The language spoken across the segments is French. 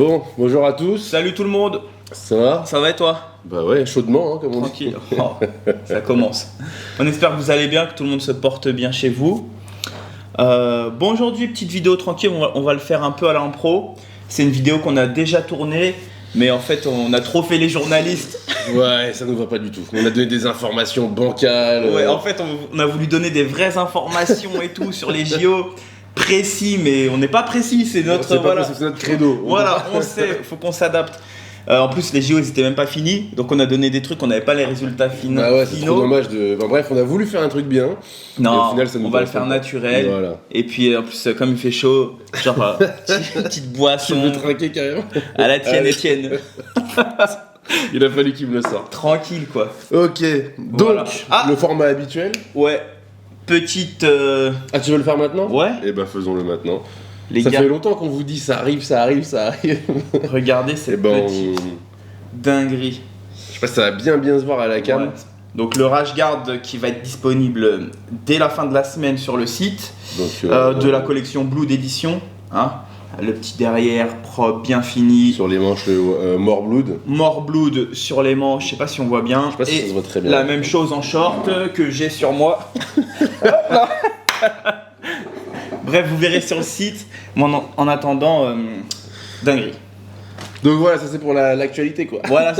Bon, bonjour à tous. Salut tout le monde. Ça va? Ça va et toi? Bah ouais, chaudement, hein, comme on dit. Tranquille. Oh, ça commence. On espère que vous allez bien, que tout le monde se porte bien chez vous. Bon, aujourd'hui, petite vidéo tranquille, on va le faire un peu à l'impro. C'est une vidéo qu'on a déjà tournée, mais en fait, on a trop fait les journalistes. Ouais, ça nous va pas du tout. On a donné des informations bancales. Ouais, en fait, on a voulu donner des vraies informations et tout sur les JO. Précis, mais on n'est pas précis, c'est notre, c'est notre credo. Voilà, on sait, faut qu'on s'adapte. En plus, les JO, ils étaient même pas finis, donc on a donné des trucs, on n'avait pas les résultats finaux. Ah ouais, c'est trop dommage de. Enfin, bref, on a voulu faire un truc bien. Non, au final, ça nous on va le faire naturel. Voilà. Et puis, en plus, comme il fait chaud, genre, petite Tu boisson. veux trinquer carrément? À la tienne, Étienne. Il a fallu qu'il me le sorte. Tranquille, quoi. Ok, donc, Voilà. Ah. le format habituel. Ouais, petite. Ah, tu veux le faire maintenant? Ouais, Eh ben, faisons-le maintenant. les Ça gars, fait longtemps qu'on vous dit ça arrive, ça arrive, ça arrive. regardez Eh cette ben, petite dinguerie. je sais pas si ça va bien se voir à la cam. Ouais. Donc, le Rash Guard qui va être disponible dès la fin de la semaine sur le site. Donc, De la collection Blue d'édition, hein. Le petit derrière, propre, bien fini. sur les manches, More Blood. More Blood sur les manches, je sais pas si on voit bien. Je sais pas si Et ça se voit très bien. la même chose en short que j'ai sur moi. Bref, vous verrez sur le site. Mais en attendant, dinguerie. Donc voilà, ça c'est pour l'actualité quoi. Voilà,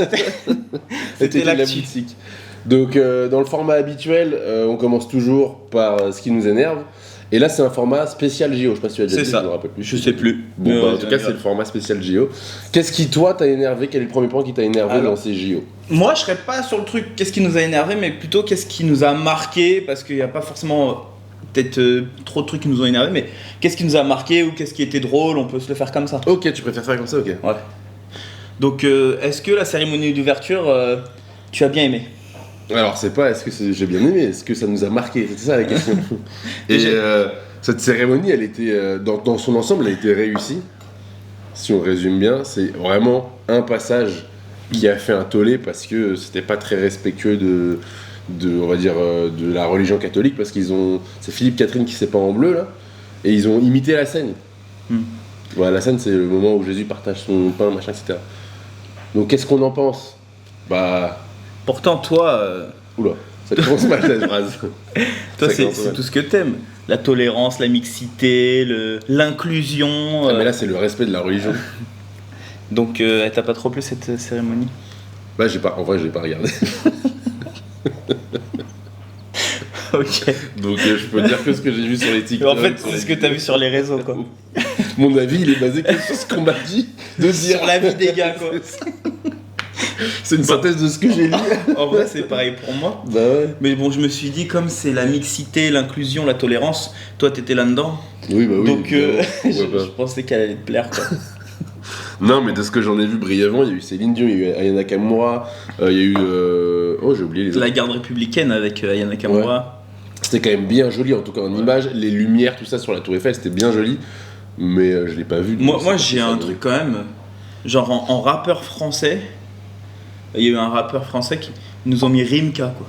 c'était La l'actu. boutique. Donc dans le format habituel, on commence toujours par ce qui nous énerve. Et là c'est un format spécial JO, je sais pas si tu as déjà C'est dit, ça. je me rappelle plus. Je sais plus. Bon, bah, en tout cas c'est le format spécial JO. Qu'est-ce qui toi t'a énervé? Quel est le premier point qui t'a énervé Alors, dans ces JO? Moi, je serais pas sur le truc qu'est-ce qui nous a énervé, mais plutôt qu'est-ce qui nous a marqué, parce qu'il n'y a pas forcément peut-être trop de trucs qui nous ont énervé, mais qu'est-ce qui nous a marqué ou qu'est-ce qui était drôle, on peut se le faire comme ça. Ok, tu préfères faire comme ça, ok. Ouais. Donc, est-ce que la cérémonie d'ouverture, tu as bien aimé? Alors c'est pas est-ce que j'ai bien aimé, est-ce que ça nous a marqué? C'est ça la question. Et cette cérémonie, elle était dans son ensemble, elle a été réussie. Si on résume bien, c'est vraiment un passage qui a fait un tollé parce que c'était pas très respectueux de on va dire de la religion catholique, parce c'est Philippe Catherine qui s'est peint en bleu là, et ils ont imité la scène. Voilà, la scène c'est le moment où Jésus partage son pain, machin, etc. Donc qu'est-ce qu'on en pense? Bah Pourtant, toi, oula, ça commence mal cette phrase. toi Ça c'est commence mal. tout ce que t'aimes. La tolérance, la mixité, l'inclusion. Ah, mais là c'est le respect de la religion. Donc, elle t'a pas trop plu cette cérémonie? Bah en vrai j'ai pas regardé. Ok. Donc je peux dire que ce que j'ai vu sur les TikTok. En fait, c'est ce que t'as vu sur les réseaux, quoi. Mon avis il est basé que sur ce qu'on m'a dit de dire. Sur la vie des gars, quoi. C'est une synthèse de ce que j'ai lu. En vrai, c'est pareil pour moi. Bah ouais. Mais bon, je me suis dit, comme c'est la mixité, l'inclusion, la tolérance, toi t'étais là-dedans. Oui, bah oui. Donc, évidemment. je pensais qu'elle allait te plaire, quoi. Non, mais de ce que j'en ai vu brièvement, il y a eu Céline Dion, il y a eu Aya Nakamura, il y a eu. Oh, j'ai oublié les autres. La garde républicaine avec Aya Nakamura. C'était quand même bien joli, en tout cas en image. Les lumières, tout ça sur la Tour Eiffel, c'était bien joli. Mais je l'ai pas vu. Moi j'ai un truc quand même. Genre en rappeur français, il y a eu un rappeur français qui nous ont mis Rimka, quoi.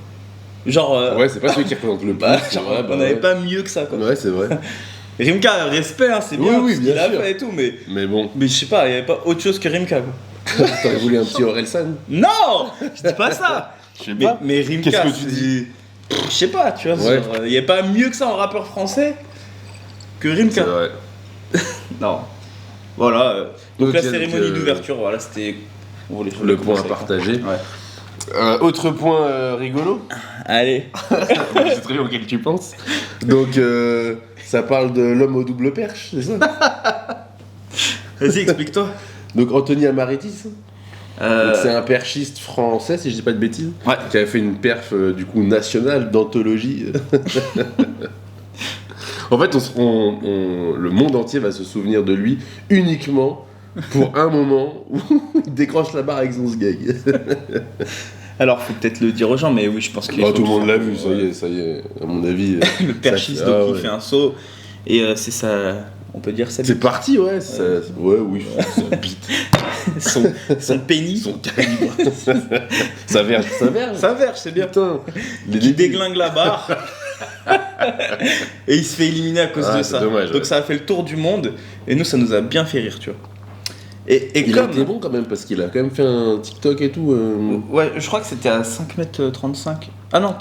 Genre. Ouais, c'est pas celui qui représente le plus. Bah, c'est genre, vrai, bah on n'avait ouais. pas mieux que ça, quoi. Ouais, c'est vrai. Rimka, respect, hein, c'est bien, Oui, ce bien qu'il a sûr. fait et tout, mais Mais bon, je sais pas, il y avait pas autre chose que Rimka, quoi. t'aurais voulu un petit Orelsan? Non, je dis pas ça. Je sais Mais Rimka, Qu'est-ce que tu dis? Je sais pas, tu vois, Ouais. il y a pas mieux que ça en rappeur français que C'est Rimka. vrai. Non. Voilà. Donc Ok, la donc, cérémonie d'ouverture, voilà, c'était. on voulait Le point à commencer, partager. quoi. Ouais. Autre point rigolo, Allez. je sais très bien auquel tu penses. Donc, ça parle de l'homme aux double perche, c'est ça? Vas-y, explique-toi. Donc, Anthony Amaritis, donc, c'est un perchiste français, si je dis pas de bêtises, Ouais. qui avait fait une perf du coup nationale d'anthologie. En fait, le monde entier va se souvenir de lui uniquement pour un moment où il décroche la barre avec son sgeg. Alors, faut peut-être le dire aux gens, mais oui, je pense que. Tout le monde l'a vu, ça y est, à mon avis. Le perchiste, ça- donc, ah il ouais. fait un saut. Et c'est ça. On peut dire ça. C'est parti, ouais. Oui, ça bite. Son pénis. Son calibre. Ça verge. Ça verge, c'est bien. Putain. Qui déglingue la barre. Et il se fait éliminer à cause de c'est ça. dommage, Donc ouais. ça a fait le tour du monde. Et nous, ça nous a bien fait rire, tu vois. Et Il comme... a été bon quand même, parce qu'il a quand même fait un TikTok et tout. Ouais, je crois que c'était à 5m35. Ah non,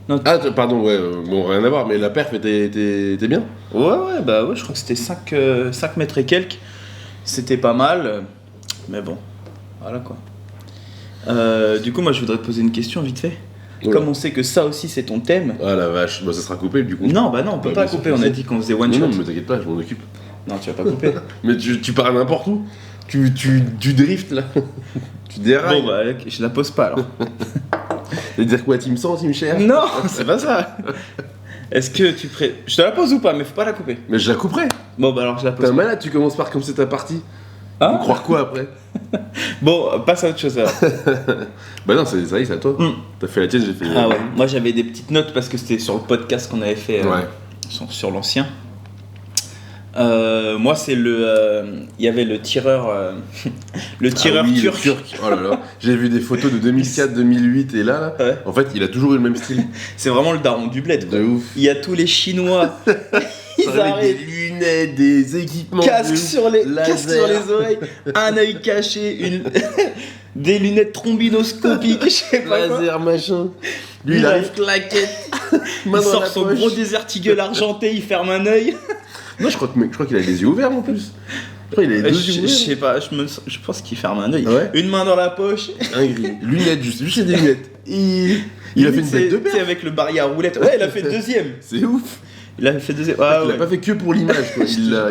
Non, Ah, pardon, ouais, bon, rien à voir, mais la perf était bien. Ouais, bah ouais, je crois que c'était 5 mètres et quelques. C'était pas mal, mais bon, voilà quoi. Du coup, moi je voudrais te poser une question vite fait. Oula. Comme on sait que ça aussi c'est ton thème. Ah la vache, bah ça sera coupé du coup. Non, bah non, on peut pas bien sûr, couper, on a dit qu'on faisait one shot. Non, mais t'inquiète pas, je m'en occupe. Non, tu vas pas couper. Mais tu pars n'importe où. Tu driftes là. Tu dérailles. Bon, bah je la pose pas alors. Et dire quoi, team 100, team cher? Non, c'est pas ça. Est-ce que tu Je te la pose ou pas, mais faut pas la couper. Mais je la couperai. Bon, bah alors je la T'es pose. un malade, tu commences par comme c'est ta partie. Ah. Vous croire quoi après? Bon, passe à autre chose alors. Bah non, ça y est, c'est à toi. Mm. T'as fait la tienne, j'ai fait. Ah ouais, moi j'avais des petites notes parce que c'était sur le podcast qu'on avait fait Ouais. sur l'ancien. Moi c'est il y avait le tireur le tireur Ah oui, turc. le turc. Oh là là. J'ai vu des photos de 2004, 2008 et là. Ouais. En fait, il a toujours eu le même style. C'est vraiment le daron du bled quoi. De ouf. Il y a tous les Chinois. Ils Avec arrivent. des lunettes, des équipements. Casque de sur les laser. oreilles, un œil caché, des lunettes trombinoscopiques, je sais pas quoi. Laser, machin. Lui, il Il arrive claquette. Il Main dans sort la son poche. gros désert-tigueul argenté, il ferme un œil. Non, je crois qu'il a les yeux ouverts en plus. Je crois qu'il a les deux Je yeux ouverts. sais pas, je pense qu'il ferme un œil. Ouais. Une main dans la poche. Lunettes, juste des lunettes. Il a fait une bête de Tu sais, père. avec le baril à roulette. Ouais, il a fait deuxième. C'est ouf. Il a fait deuxième. Il Ah, a ouais. pas fait que pour l'image, quoi.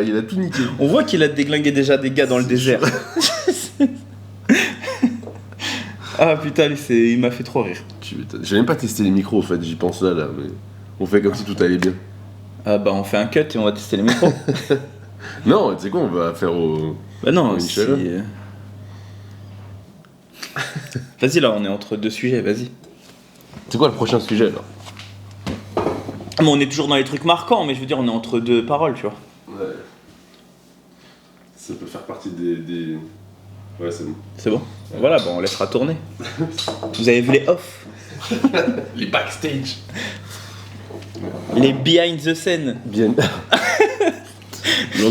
Il a tout niqué. On voit qu'il a déglingué déjà des gars dans le désert. Ah putain, il m'a fait trop rire. J'ai même pas testé les micros, en fait. J'y pense là. Mais on fait comme si tout allait bien. Ah bah on fait un cut et on va tester les micros. Non, tu sais quoi, on va faire au. Bah non, Une si... chaleur. Vas-y là, on est entre deux sujets, vas-y. C'est quoi le prochain sujet alors? Bon, on est toujours dans les trucs marquants, mais je veux dire, on est entre deux paroles, tu vois. Ouais. Ça peut faire partie des... Ouais, c'est bon. C'est bon. Voilà, bon, on laissera tourner. Vous avez vu les off, Les backstage. les behind the scene. Bien.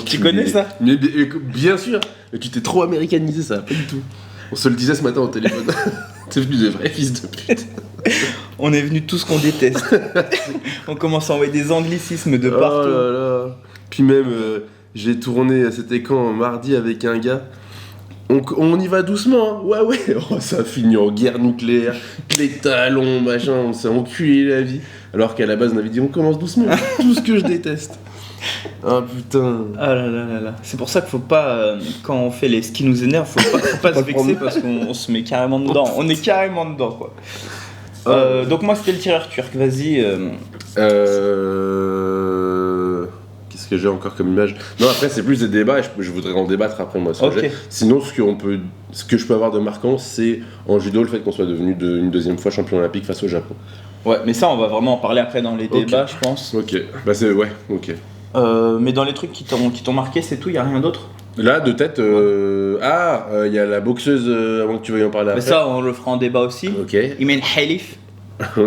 Tu connais ça? Mais bien sûr. Mais tu t'es trop américanisé, ça, pas du tout. On se le disait ce matin au téléphone. T'es venu des vrais fils de pute. On est venu tout ce qu'on déteste. On commence à envoyer des anglicismes de partout. Oh là là. Puis même, j'ai tourné, c'était quand, mardi avec un gars. On y va doucement, hein. Ouais. Oh, ça a fini en guerre nucléaire, les talons, machin, on s'est enculé la vie. Alors qu'à la base, on avait dit on commence doucement. Tout ce que je déteste. Ah putain. Ah là là là là. C'est pour ça qu'il faut pas, quand on fait ce qui nous énerve, faut pas se vexer parce qu'on se met carrément dedans. On est carrément dedans quoi. Donc moi c'était le tireur turc, vas-y. Qu'est-ce que j'ai encore comme image? Non, après c'est plus des débats et je voudrais en débattre après moi. Ok. Sinon, ce que je peux avoir de marquant, c'est en judo le fait qu'on soit devenu une deuxième fois champion olympique face au Japon. Ouais, mais ça on va vraiment en parler après dans les Ok. débats, je pense. Ok, bah c'est ouais, ok. Mais dans les trucs qui t'ont marqué, c'est tout, y a rien d'autre? Là, de tête, il y a la boxeuse, avant que tu veuilles en parler Mais après. ça on le fera en débat aussi. Ok. Imen Khalif. Attends,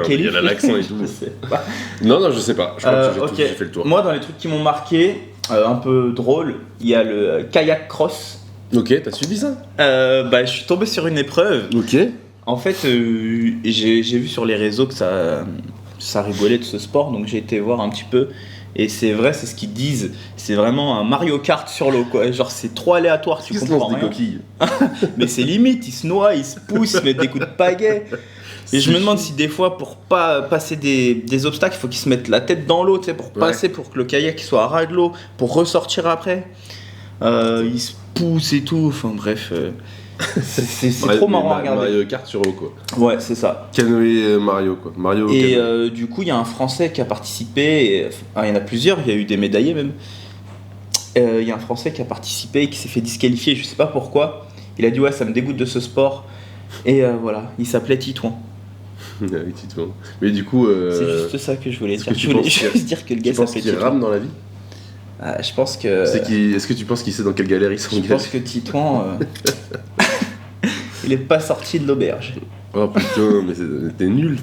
il y a l'accent et tout. Je sais pas. Non, je sais pas. Je crois que j'ai Ok. fait le tour. Moi dans les trucs qui m'ont marqué, un peu drôle, il y a le kayak cross. Ok, t'as suivi ça? Bah je suis tombé sur une épreuve. Ok. En fait, j'ai vu sur les réseaux que ça rigolait de ce sport, donc j'ai été voir un petit peu. Et c'est vrai, c'est ce qu'ils disent. C'est vraiment un Mario Kart sur l'eau, quoi. Genre, c'est trop aléatoire, tu Qui se comprends lance des rien. coquilles? Mais c'est limite, ils se noient, ils se poussent, ils se mettent des coups de pagaie. Et je me demande si des fois, pour pas passer des obstacles, il faut qu'ils se mettent la tête dans l'eau, tu sais, pour passer, pour que le kayak soit à ras de l'eau, pour ressortir après. Ils se poussent et tout, enfin bref. C'est trop marrant à regarder. Mario Kart sur eau, quoi. Ouais, c'est ça. Canoë Mario, quoi. Mario Et canoë. du coup, il y a un Français qui a participé, il y en a plusieurs, il y a eu des médaillés même. Il y a un Français qui a participé et qui s'est fait disqualifier, je sais pas pourquoi. Il a dit ouais, ça me dégoûte de ce sport. Et voilà, il s'appelait Titouan. Oui, Titouan. Mais du coup. C'est juste ça que je voulais dire. que tu Je voulais penses qu'il- juste dire que le gars Tu penses s'appelait qu'il Titouan. rame dans la vie? Je pense que. Est-ce que tu penses qu'il sait dans quelle galère il Je s'engage? pense que Titouan. Il est pas sorti de l'auberge. Oh putain, mais t'es nul.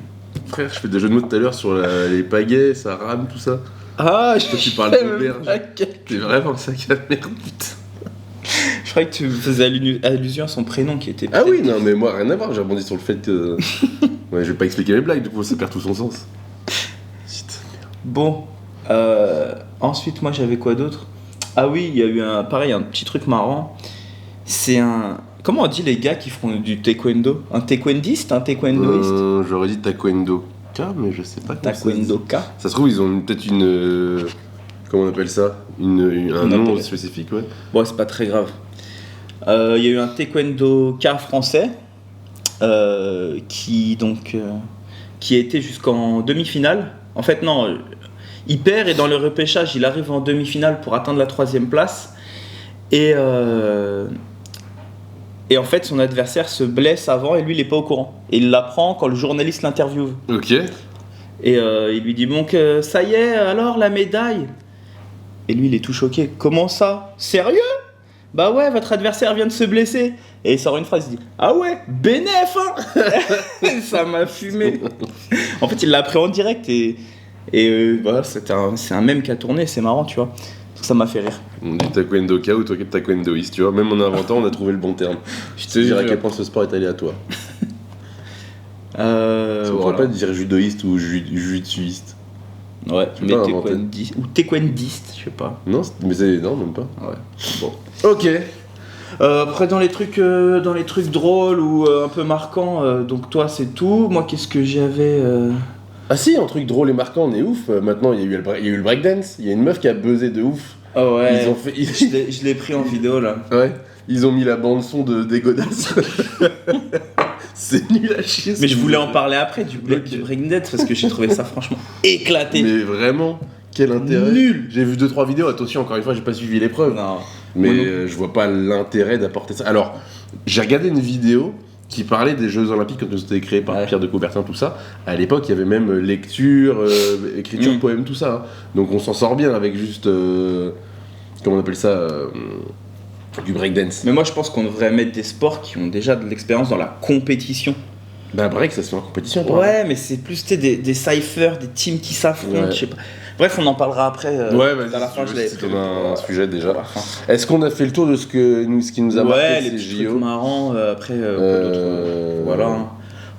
Frère, je fais des jeux de mots tout à l'heure sur les pagaies, ça rame, tout ça. Ah, Toi, tu parles savais d'auberge. même pas que- T'es vraiment un sac à merde, putain. Je croyais que tu faisais allusion à son prénom qui était. Ah oui, non, mais moi, rien à voir. J'ai rebondi sur le fait que. Ouais, je vais pas expliquer mes blagues, du coup, ça perd tout son sens. Bon. Ensuite, moi, j'avais quoi d'autre? Ah oui, il y a eu un petit truc marrant. C'est un. Comment on dit les gars qui font du taekwondo? Un taekwondiste? Un taekwondoiste? J'aurais dit taekwondo K, mais je sais pas comment Taekwondo K. ça se trouve, ils ont peut-être une. Comment on appelle ça? Un nom spécifique, ouais. Bon, c'est pas très grave. Il y a eu un taekwondo K français qui a été jusqu'en demi-finale. En fait, non, il perd et dans le repêchage, il arrive en demi-finale pour atteindre la 3e place. Et en fait, son adversaire se blesse avant et lui, il n'est pas au courant. Et il l'apprend quand le journaliste l'interviewe. Ok. Et il lui dit donc, ça y est, alors la médaille? Et lui, il est tout choqué. Comment ça? Sérieux? Bah ouais, votre adversaire vient de se blesser. Et il sort une phrase, il dit ah ouais, bénéf hein. Ça m'a fumé. En fait, il l'a appris en direct et voilà, c'est un mème qui a tourné, c'est marrant, tu vois. Donc ça m'a fait rire. On dit taekwondo K ou taekwondoiste, tu vois. Même en inventant, on a trouvé le bon terme. Je te dirais à quel point ce sport est aléatoire. Ça ne pourrait pas dire judoïste ou jujitsuiste. Ouais, mais taekwondiste, je sais pas. Non, mais c'est non, même pas. Ouais. Bon. Ok. Après dans les trucs drôles ou un peu marquants, donc toi c'est tout. Moi qu'est-ce que j'avais Ah si, un truc drôle et marquant, on est ouf. Maintenant, il y a eu le breakdance. Il y a une meuf qui a buzzé de ouf. Oh ouais. Ils ont fait. Je l'ai pris en vidéo là. Ouais. Ils ont mis la bande son des Godasses. C'est nul à chier. Mais je voulais en parler après du breakdance parce que j'ai trouvé ça franchement éclaté. Mais vraiment, quel intérêt. Nul. J'ai vu 2-3 vidéos. Attention, encore une fois, j'ai pas suivi l'épreuve. Non. Mais je vois pas l'intérêt d'apporter ça. Alors, j'ai regardé une vidéo qui parlait des Jeux Olympiques quand ils ont été créés par Pierre de Coubertin, tout ça. À l'époque, il y avait même lecture, écriture, poème, tout ça. Hein. Donc on s'en sort bien avec juste... comment on appelle ça du breakdance. Mais moi, je pense qu'on devrait mettre des sports qui ont déjà de l'expérience dans la compétition. Bah break, ça se fait en compétition. Ouais, mais c'est plus des cyphers, des teams qui s'affrontent, je sais pas. Bref, on en parlera après. Ouais, vas-y, à la fin, je l'ai c'est un sujet déjà. Est-ce qu'on a fait le tour de ce qui nous a marqué les petits trucs marrants, après, voilà. Hein.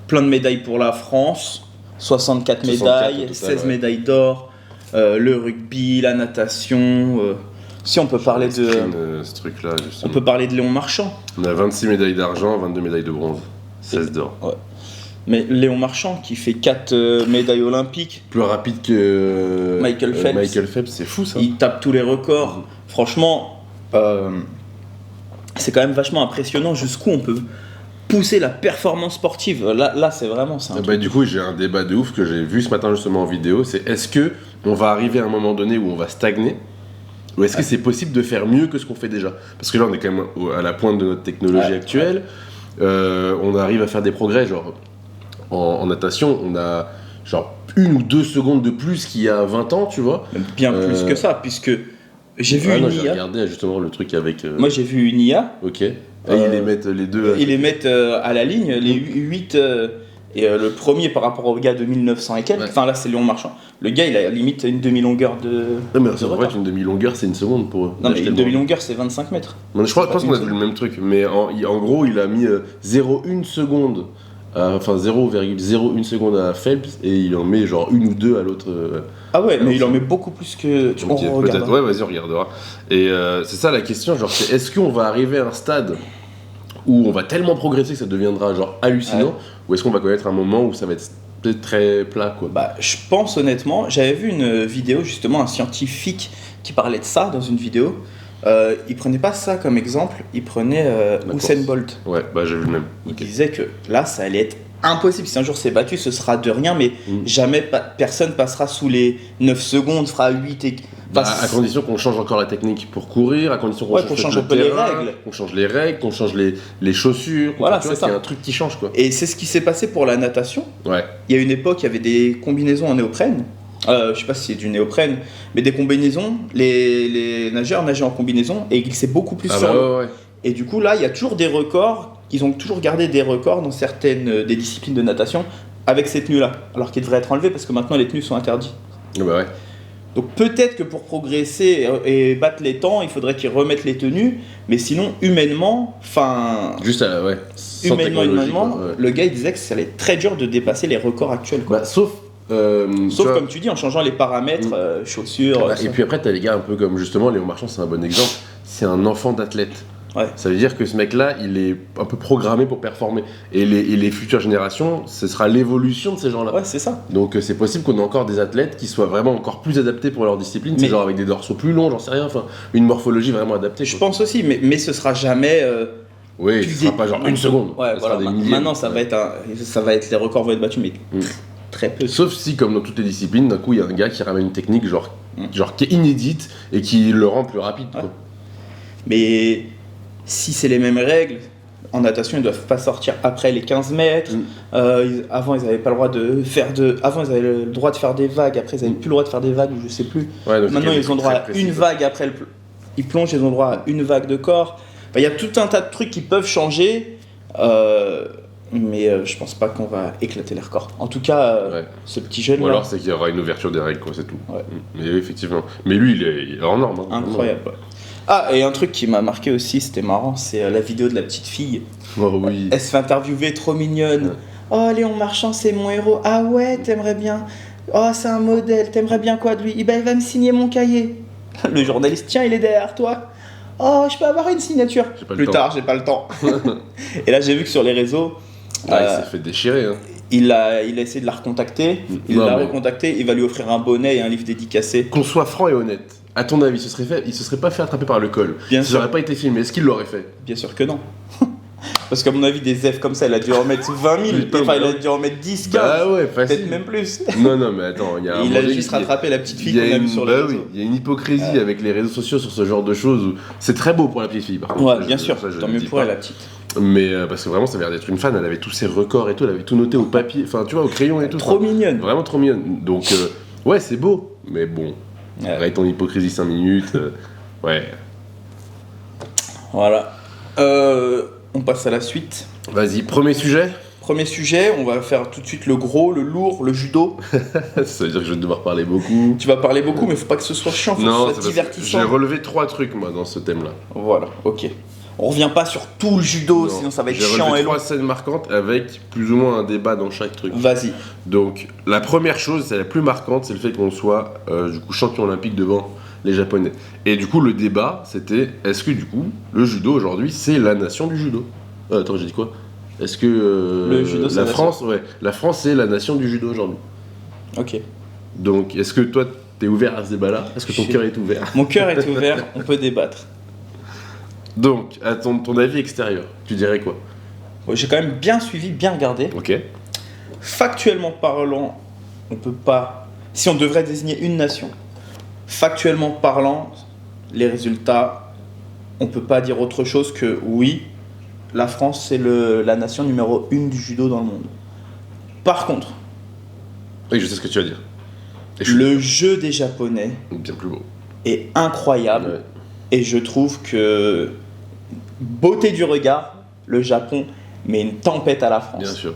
Plein de médailles pour la France, 64 médailles, 16 médailles d'or, le rugby, la natation... Si on peut parler de ce truc-là, justement. On peut parler de Léon Marchand. On a 26 médailles d'argent, 22 médailles de bronze, 16 d'or. Ouais. Mais Léon Marchand qui fait 4 médailles olympiques. Plus rapide que Michael Phelps. Michael Phelps, c'est fou ça. Il tape tous les records. Franchement, c'est quand même vachement impressionnant jusqu'où on peut pousser la performance sportive. Là c'est vraiment ça. Bah, du coup, j'ai un débat de ouf que j'ai vu ce matin justement en vidéo. C'est est-ce que on va arriver à un moment donné où on va stagner? Ou est-ce que c'est possible de faire mieux que ce qu'on fait déjà? Parce que là, on est quand même à la pointe de notre technologie actuelle. On arrive à faire des progrès. Genre, en natation, on a genre 1 ou 2 secondes de plus qu'il y a 20 ans, tu vois. Bien plus que ça, puisque j'ai vu une IA. J'ai regardé justement le truc avec... Moi, j'ai vu une IA. Ok. Et ils les mettent les deux... Ils les mettent à la ligne, les 8... Et le premier par rapport au gars de 1900 et quelques, enfin là c'est Léon Marchand. Le gars il a limite une demi-longueur de. Non mais c'est vrai qu'une demi-longueur c'est 1 seconde pour eux. Non mais une demi-longueur c'est 25 mètres. Non, je pense qu'on a vu le même truc, mais en gros il a mis 0,1 seconde, enfin 0,01 seconde à Phelps et il en met genre 1 ou 2 à l'autre. Ah ouais, mais il en met beaucoup plus que. Peut-être, ouais, vas-y on regardera. Et c'est ça la question, genre c'est est-ce qu'on va arriver à un stade où on va tellement progresser que ça deviendra genre hallucinant, ou est-ce qu'on va connaître un moment où ça va être peut-être très plat quoi? Bah je pense honnêtement, j'avais vu une vidéo justement, un scientifique qui parlait de ça dans une vidéo. Il prenait pas ça comme exemple, il prenait Usain Bolt. Ouais, bah j'ai vu le même. Il disait que là ça allait être impossible, si un jour c'est battu ce sera de rien, mais jamais personne passera sous les 9 secondes, fera 8 et... à condition qu'on change encore la technique pour courir, à condition qu'on change un peu les règles. Qu'on change les règles, qu'on change les chaussures, voilà, c'est ça. Il y a un truc qui change quoi. Et c'est ce qui s'est passé pour la natation. Ouais. Il y a une époque, il y avait des combinaisons en néoprène. Je sais pas si c'est du néoprène, mais des combinaisons, les nageurs nageaient en combinaison et ils glissaient beaucoup plus sur l'eau. Ouais. Et du coup là, il y a toujours des records, ils ont toujours gardé des records dans certaines des disciplines de natation avec ces tenues-là, alors qu'ils devraient être enlevés parce que maintenant les tenues sont interdites. Bah ouais. Donc peut-être que pour progresser et battre les temps, il faudrait qu'ils remettent les tenues, mais sinon humainement, Juste ouais. Sans technologie, humainement, quoi, ouais. le gars il disait que ça allait être très dur de dépasser les records actuels, quoi. Bah, sauf Comme tu dis, en changeant les paramètres, chaussures. Et puis après, t'as les gars un peu comme justement Léon Marchand, c'est un bon exemple. C'est un enfant d'athlète. Ouais. Ça veut dire que ce mec-là, il est un peu programmé pour performer. Et les futures générations, ce sera l'évolution de ces gens-là. Ouais, c'est ça. Donc c'est possible qu'on ait encore des athlètes qui soient vraiment encore plus adaptés pour leur discipline. C'est genre avec des dorsaux plus longs, j'en sais rien. Enfin, une morphologie vraiment adaptée. Je pense aussi, mais ce sera jamais. Oui, ce sera pas genre une seconde. Ouais, voilà. Maintenant, ça va être les records vont être battus, mais très peu. Sauf si, comme dans toutes les disciplines, d'un coup, il y a un gars qui ramène une technique genre qui est inédite et qui le rend plus rapide. Ouais. Quoi. Mais si c'est les mêmes règles, en natation, ils doivent pas sortir après les 15 mètres. Avant, ils avaient pas le droit de faire Avant, ils avaient le droit de faire des vagues. Après, ils avaient plus le droit de faire des vagues, je sais plus. Ouais, maintenant, ils ont droit à une vague après ils plongent, ils ont droit à une vague de corps. Il y a tout un tas de trucs qui peuvent changer. Mais je pense pas qu'on va éclater les records. En tout cas, ce petit jeune. Ou alors c'est qu'il y aura une ouverture des règles, quoi, c'est tout. Ouais. Mais effectivement. Mais lui, il est hors norme. Hein, incroyable. Ouais. Ah, et un truc qui m'a marqué aussi, c'était marrant, c'est la vidéo de la petite fille. Oh oui. Elle se fait interviewer, trop mignonne. Ouais. Oh, Léon Marchand, c'est mon héros. Ah ouais, t'aimerais bien. Oh, c'est un modèle, t'aimerais bien quoi de lui? Eh ben, il va me signer mon cahier. Le journaliste, tiens, il est derrière toi. Oh, je peux avoir une signature. Plus tard, j'ai pas le temps. Et là, j'ai vu que sur les réseaux. Il s'est fait déchirer. Hein. Il a essayé de la recontacter. Il l'a recontacté. Il va lui offrir un bonnet et un livre dédicacé. Qu'on soit franc et honnête. À ton avis, il se serait pas fait attraper par le col. Bien sûr. Ça n'aurait pas été filmé. Est-ce qu'il l'aurait fait? Bien sûr que non. Parce qu'à mon avis, des F comme ça, il a dû en mettre 20 000. Enfin, il a dû en mettre 10, 15. Bah ouais, facile. Peut-être même plus. Non, mais attends. Il a juste rattrapé la petite fille qu'on a vue sur les réseaux. Oui, il y a une hypocrisie avec les réseaux sociaux sur ce genre de choses. C'est très beau pour la petite fille, par contre. Ouais, bien sûr. Tant mieux pour elle, la petite. Mais parce que vraiment, ça avait l'air d'être une fan. Elle avait tous ses records et tout. Elle avait tout noté au papier. Enfin, tu vois, au crayon et tout. Trop mignonne. Vraiment trop mignonne. Donc, ouais, c'est beau. Mais bon. Arrête ton hypocrisie 5 minutes. Ouais. Voilà. On passe à la suite. Vas-y, premier sujet. Premier sujet, on va faire tout de suite le gros, le lourd, le judo. Ça veut dire que je vais devoir parler beaucoup. Tu vas parler beaucoup, mais faut pas que ce soit chiant, faut que ce soit divertissant. J'ai relevé 3 trucs, moi, dans ce thème-là. Voilà, ok. On revient pas sur tout le judo, sinon ça va être chiant et long. J'ai relevé 3 scènes marquantes avec plus ou moins un débat dans chaque truc. Vas-y. Donc, la première chose, c'est la plus marquante, c'est le fait qu'on soit du coup champion olympique devant les Japonais. Et du coup, le débat, c'était est-ce que du coup, le judo aujourd'hui, c'est la nation du judo? Attends, j'ai dit quoi? Est-ce que le judo, la France, la France, c'est la nation du judo aujourd'hui? Ok. Donc, est-ce que toi, t'es ouvert à ce débat-là? Est-ce que ton cœur est ouvert? Mon cœur est ouvert, on peut débattre. Donc, à ton avis extérieur, tu dirais quoi? J'ai quand même bien suivi, bien regardé. Ok. Factuellement parlant, on peut pas. Si on devrait désigner une nation, factuellement parlant, les résultats, on peut pas dire autre chose que oui, la France c'est la nation numéro 1 du judo dans le monde. Par contre, oui, je sais ce que tu vas dire. Le jeu des Japonais bien plus beau. Est incroyable. Ouais. Et je trouve que beauté du regard, le Japon met une tempête à la France. Bien sûr.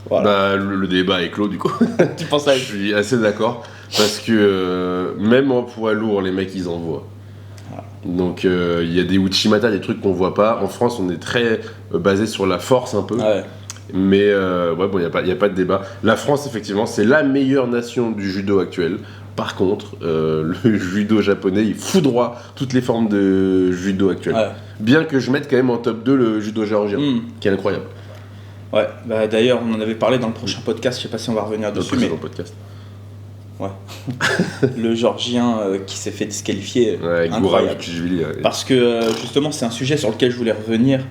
Voilà. Bah, le débat est clos du coup. Tu penses à... Je suis assez d'accord parce que même en poids lourd, les mecs ils envoient. Voilà. Donc il y a des Uchimata, des trucs qu'on voit pas. En France, on est très basé sur la force un peu. Ouais. Mais ouais, bon, il n'y a pas de débat. La France, effectivement, c'est la meilleure nation du judo actuel. Par contre, le judo japonais, il foudroie toutes les formes de judo actuelles. Ouais. Bien que je mette quand même en top 2 le judo géorgien, qui est incroyable. Ouais, bah d'ailleurs, on en avait parlé dans le prochain podcast, je sais pas si on va revenir dessus, mais... Dans le podcast. Ouais. Le Géorgien qui s'est fait disqualifier, ouais, incroyable. Ouais. Parce que justement, c'est un sujet sur lequel je voulais revenir.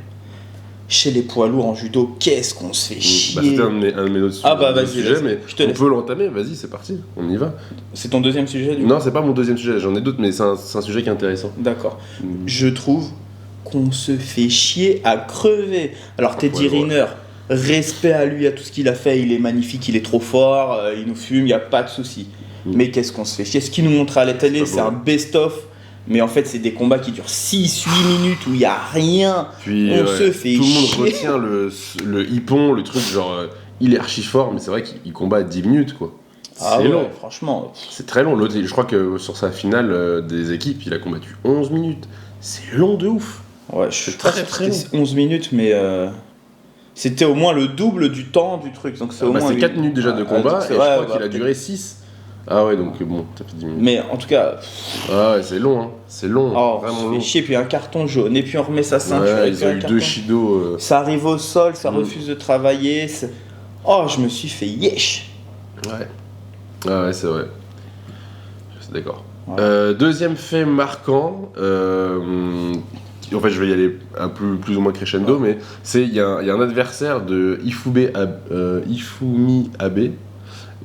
Chez les poids lourds en judo, qu'est-ce qu'on se fait chier. Bah, c'était un de mes autres sujets, mais on peut l'entamer, vas-y, c'est parti, on y va. C'est ton deuxième sujet du coup? Non, c'est pas mon deuxième sujet, j'en ai d'autres, mais c'est un sujet qui est intéressant. D'accord. Je trouve qu'on se fait chier à crever. Alors Teddy Riner, respect à lui, à tout ce qu'il a fait, il est magnifique, il est trop fort, il nous fume, il n'y a pas de souci. Mais qu'est-ce qu'on se fait chier. Ce qu'il nous montre à la télé, c'est un best-of. Mais en fait, c'est des combats qui durent 6-8 minutes où il n'y a rien. Puis, on se fait chier. Tout le monde retient le hippon, le truc genre, il est archi fort, mais c'est vrai qu'il combat à 10 minutes quoi. c'est long. Franchement. C'est très long. L'autre, je crois que sur sa finale des équipes, il a combattu 11 minutes. C'est long de ouf. Ouais, je suis très long. 11 minutes, mais c'était au moins le double du temps du truc. Donc c'est au moins 4 minutes déjà de combat, et je crois qu'il a duré 6. Ah ouais, donc bon, ça fait 10 minutes. Mais en tout cas. Ah ouais, c'est long, hein. C'est long. Vraiment long. Chier, puis un carton jaune, et puis on remet sa ceinture. Ouais, ils ont eu 2 Shido. Ça arrive au sol, ça refuse de travailler. Oh, je me suis fait yesh. Ouais. Ah ouais, c'est vrai. Je suis d'accord. Ouais. Deuxième fait marquant. En fait, je vais y aller un peu plus ou moins crescendo, mais il y a un adversaire de Ifumi Abe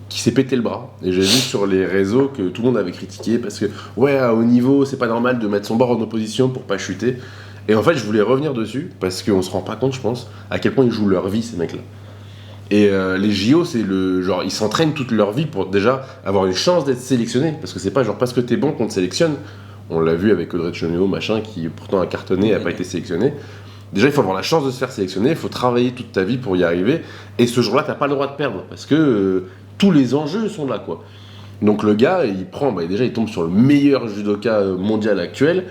qui s'est pété le bras. Et j'ai vu sur les réseaux que tout le monde avait critiqué parce que, ouais, à haut niveau, c'est pas normal de mettre son bras en opposition pour pas chuter. Et en fait, je voulais revenir dessus parce qu'on se rend pas compte, je pense, à quel point ils jouent leur vie, ces mecs-là. Et les JO, c'est le genre, ils s'entraînent toute leur vie pour déjà avoir une chance d'être sélectionnés. Parce que c'est pas genre parce que t'es bon qu'on te sélectionne. On l'a vu avec Audrey Chenot, machin, qui pourtant a cartonné et n'a pas été sélectionné. Déjà, il faut avoir la chance de se faire sélectionner, il faut travailler toute ta vie pour y arriver. Et ce jour-là, t'as pas le droit de perdre, parce que tous les enjeux sont là, quoi. Donc le gars, il prend, déjà, il tombe sur le meilleur judoka mondial actuel,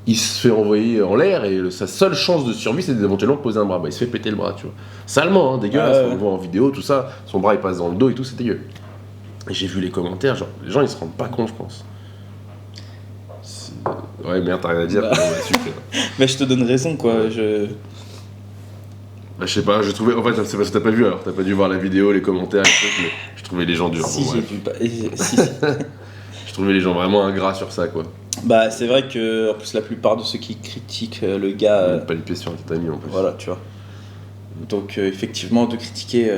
il se fait envoyer en l'air, et sa seule chance de survie, c'est d'éventuellement poser un bras. Il se fait péter le bras, tu vois. Salement, hein, dégueulasse, on le voit en vidéo, tout ça, son bras, il passe dans le dos et tout, c'est dégueu. Et j'ai vu les commentaires, genre, les gens, ils se rendent pas compte, je pense. Ouais, merde, t'as rien à dire. Mais je te donne raison, quoi. Je sais pas, je trouvais. En fait, c'est parce que t'as pas vu alors. T'as pas dû voir la vidéo, les commentaires, les trucs, mais je trouvais les gens durs. Si, j'ai vu. Si. Je trouvais les gens vraiment ingrats sur ça, quoi. Bah, c'est vrai que, en plus, la plupart de ceux qui critiquent le gars. Pas les pieds sur un tatami en plus. Voilà, tu vois. Donc, effectivement, de critiquer.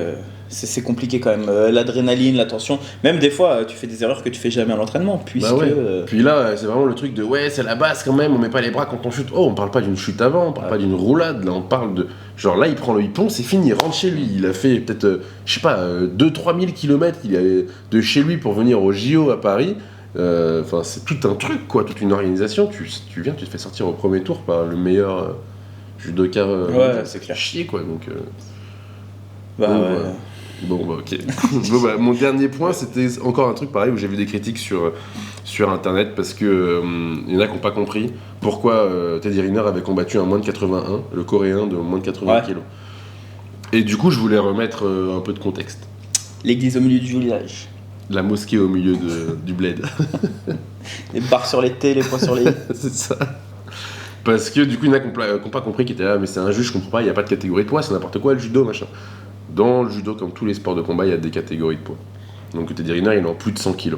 C'est compliqué quand même, l'adrénaline, la tension. Même des fois, tu fais des erreurs que tu fais jamais à l'entraînement, puisque... Bah ouais. Puis là, c'est vraiment le truc de ouais, c'est la base quand même, on met pas les bras quand on chute. Oh, on parle pas d'une chute avant, on parle pas d'une roulade, là on parle de... Genre là, il prend le hippon, c'est fini, il rentre chez lui. Il a fait peut-être, je sais pas, 2-3 000 km de chez lui pour venir au JO à Paris. Enfin, c'est tout un truc, quoi, toute une organisation. Tu viens, tu te fais sortir au premier tour par le meilleur judoka. Ouais, c'est clair. Chier, quoi, donc... ouais. Bon, ok. Mon dernier point, c'était encore un truc pareil où j'ai vu des critiques sur internet parce que y en a qui n'ont pas compris pourquoi Teddy Riner avait combattu un moins de 81, le coréen de moins de 80 kilos. Et du coup, je voulais remettre un peu de contexte. L'église au milieu du village. La mosquée au milieu du bled. Les barres sur les T, les points sur les I. C'est ça. Parce que du coup, il y en a qui n'ont pas compris, qui étaient là, mais c'est injuste, je comprends pas, il n'y a pas de catégorie de poids, c'est n'importe quoi le judo, machin. Dans le judo, comme tous les sports de combat, il y a des catégories de poids. Donc Teddy Riner, il est en plus de 100 kg.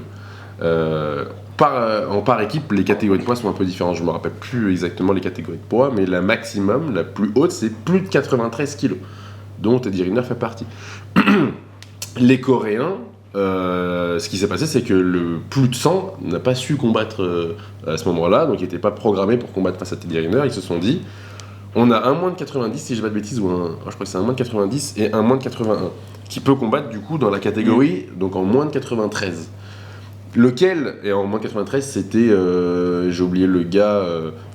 En par équipe, les catégories de poids sont un peu différentes. Je ne me rappelle plus exactement les catégories de poids, mais la maximum, la plus haute, c'est plus de 93 kg, dont Teddy Riner fait partie. Les Coréens, ce qui s'est passé, c'est que le plus de 100 n'a pas su combattre à ce moment-là, donc ils n'étaient pas programmés pour combattre face à Teddy Riner. Ils se sont dit... On a un moins de 90, si je dis pas de bêtises, je crois que c'est un moins de 90 et un moins de 81, qui peut combattre du coup dans la catégorie, donc en moins de 93. Lequel, et en moins de 93, c'était, j'ai oublié le gars,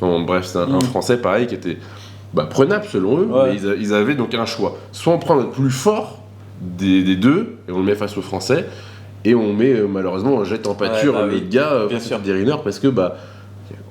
bref, c'est un Français pareil, qui était prenable selon eux, mais ils avaient donc un choix. Soit on prend le plus fort des deux, et on le met face aux Français, et on met, malheureusement, on jette en pâture le gars face à Teddy Riner, parce que,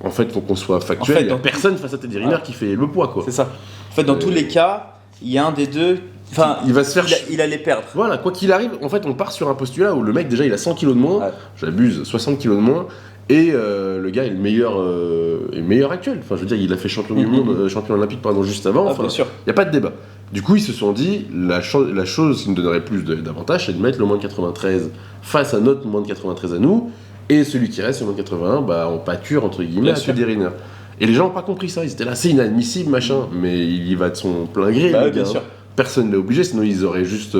en fait, il faut qu'on soit factuel, il n'y a personne face à Teddy Riner qui fait le poids, quoi. C'est ça. En fait, dans tous les cas, il y a un des deux... Enfin, il va se faire... Il allait perdre. Voilà, quoi qu'il arrive, en fait, on part sur un postulat où le mec, déjà, il a 100 kilos de moins, j'abuse, 60 kilos de moins, et le gars est le meilleur actuel. Enfin, je veux dire, il a fait champion du monde, champion olympique, pardon, juste avant. Enfin, il n'y a pas de débat. Du coup, ils se sont dit, la chose qui nous donnerait plus d'avantage, c'est de mettre le moins de 93 face à notre moins de 93 à nous, et celui qui reste, le moins de 81, on pâture, entre guillemets, à Teddy Riner. Et les gens n'ont pas compris ça, ils étaient là, c'est inadmissible, machin, mais il y va de son plein gré, le gars. Sûr. Personne ne l'a obligé, sinon ils auraient juste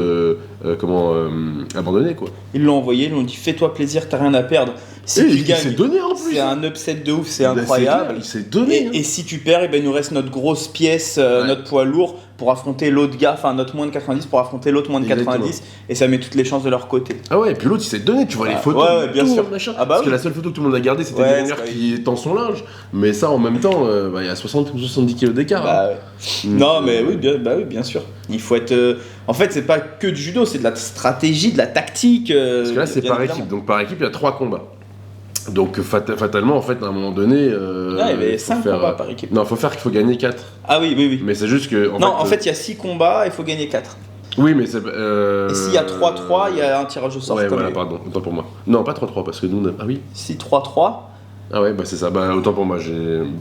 abandonné, quoi. Ils l'ont envoyé, ils lui ont dit fais-toi plaisir, t'as rien à perdre. Si il s'est donné en plus. C'est un upset de ouf, c'est incroyable. Il s'est donné. Et si tu perds, il nous reste notre grosse pièce, notre poids lourd pour affronter l'autre gars, enfin notre moins de 90 pour affronter l'autre moins de 90, et ça met toutes les chances de leur côté. Ah ouais, et puis l'autre il s'est donné, tu vois les photos. Ouais, bien sûr. Machin. Parce que la seule photo que tout le monde a gardée c'était Riner qui tend son linge, mais ça en même temps, il y a 60 ou 70 kilos d'écart. Non, mais oui, bien sûr. Il faut être. En fait, c'est pas que du judo, c'est de la stratégie, de la tactique. Parce que là, c'est bien par évidemment. équipe. Donc, par équipe, il y a 3 combats. Donc, fatalement, en fait, à un moment donné. Là, il y avait 5 combats par équipe. Non, il faut gagner 4. Ah oui, oui, oui. Mais c'est juste que. En fait, il y a 6 combats, il faut gagner 4. Oui, mais c'est. Et s'il y a 3-3, il y a un tirage au sort. Ouais, comme voilà, lui. pardon, autant pour moi. Non, pas 3-3, parce que nous, ah oui. Si 3-3. Ah ouais, bah c'est ça, bah autant pour moi.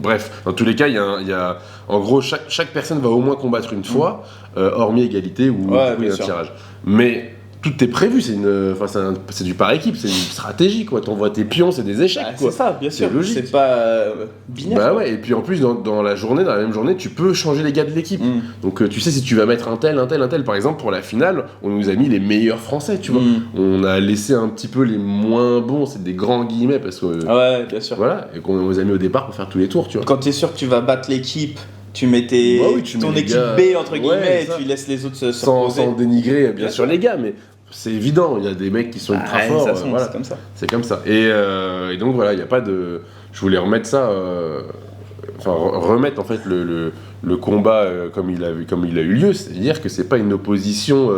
Bref, dans tous les cas, il y a. En gros, chaque personne va au moins combattre une fois, hormis égalité ou Ouais, il y a un sûr. tirage. Mais tout est prévu, c'est du par équipe, c'est une stratégie, quoi. T'envoies tes pions, c'est des échecs, Ah, quoi. c'est ça, bien sûr. C'est logique. C'est pas binaire. Bah quoi. ouais, et puis en plus, dans la même journée, tu peux changer les gars de l'équipe. Mm. Donc tu sais si tu vas mettre un tel. Par exemple, pour la finale, on nous a mis les meilleurs français, tu vois. Mm. On a laissé un petit peu les moins bons, c'est des grands guillemets, parce que. Ouais, bien sûr. Voilà, et qu'on nous a mis au départ pour faire tous les tours, tu vois. Quand t'es sûr que tu vas battre l'équipe, tu mets Bah oui, tu ton mets les équipe gars- B entre Ouais, guillemets ça. et tu laisses les autres se Sans reposer. dénigrer, bien Bien sûr, les gars, mais c'est évident, il y a des mecs qui sont ultra Ah, de forts, toute façon, voilà. c'est comme ça. C'est comme ça. Et donc voilà, il n'y a pas de. Je voulais remettre ça. Enfin, remettre en fait le combat comme il a eu lieu, c'est-à-dire que c'est pas une opposition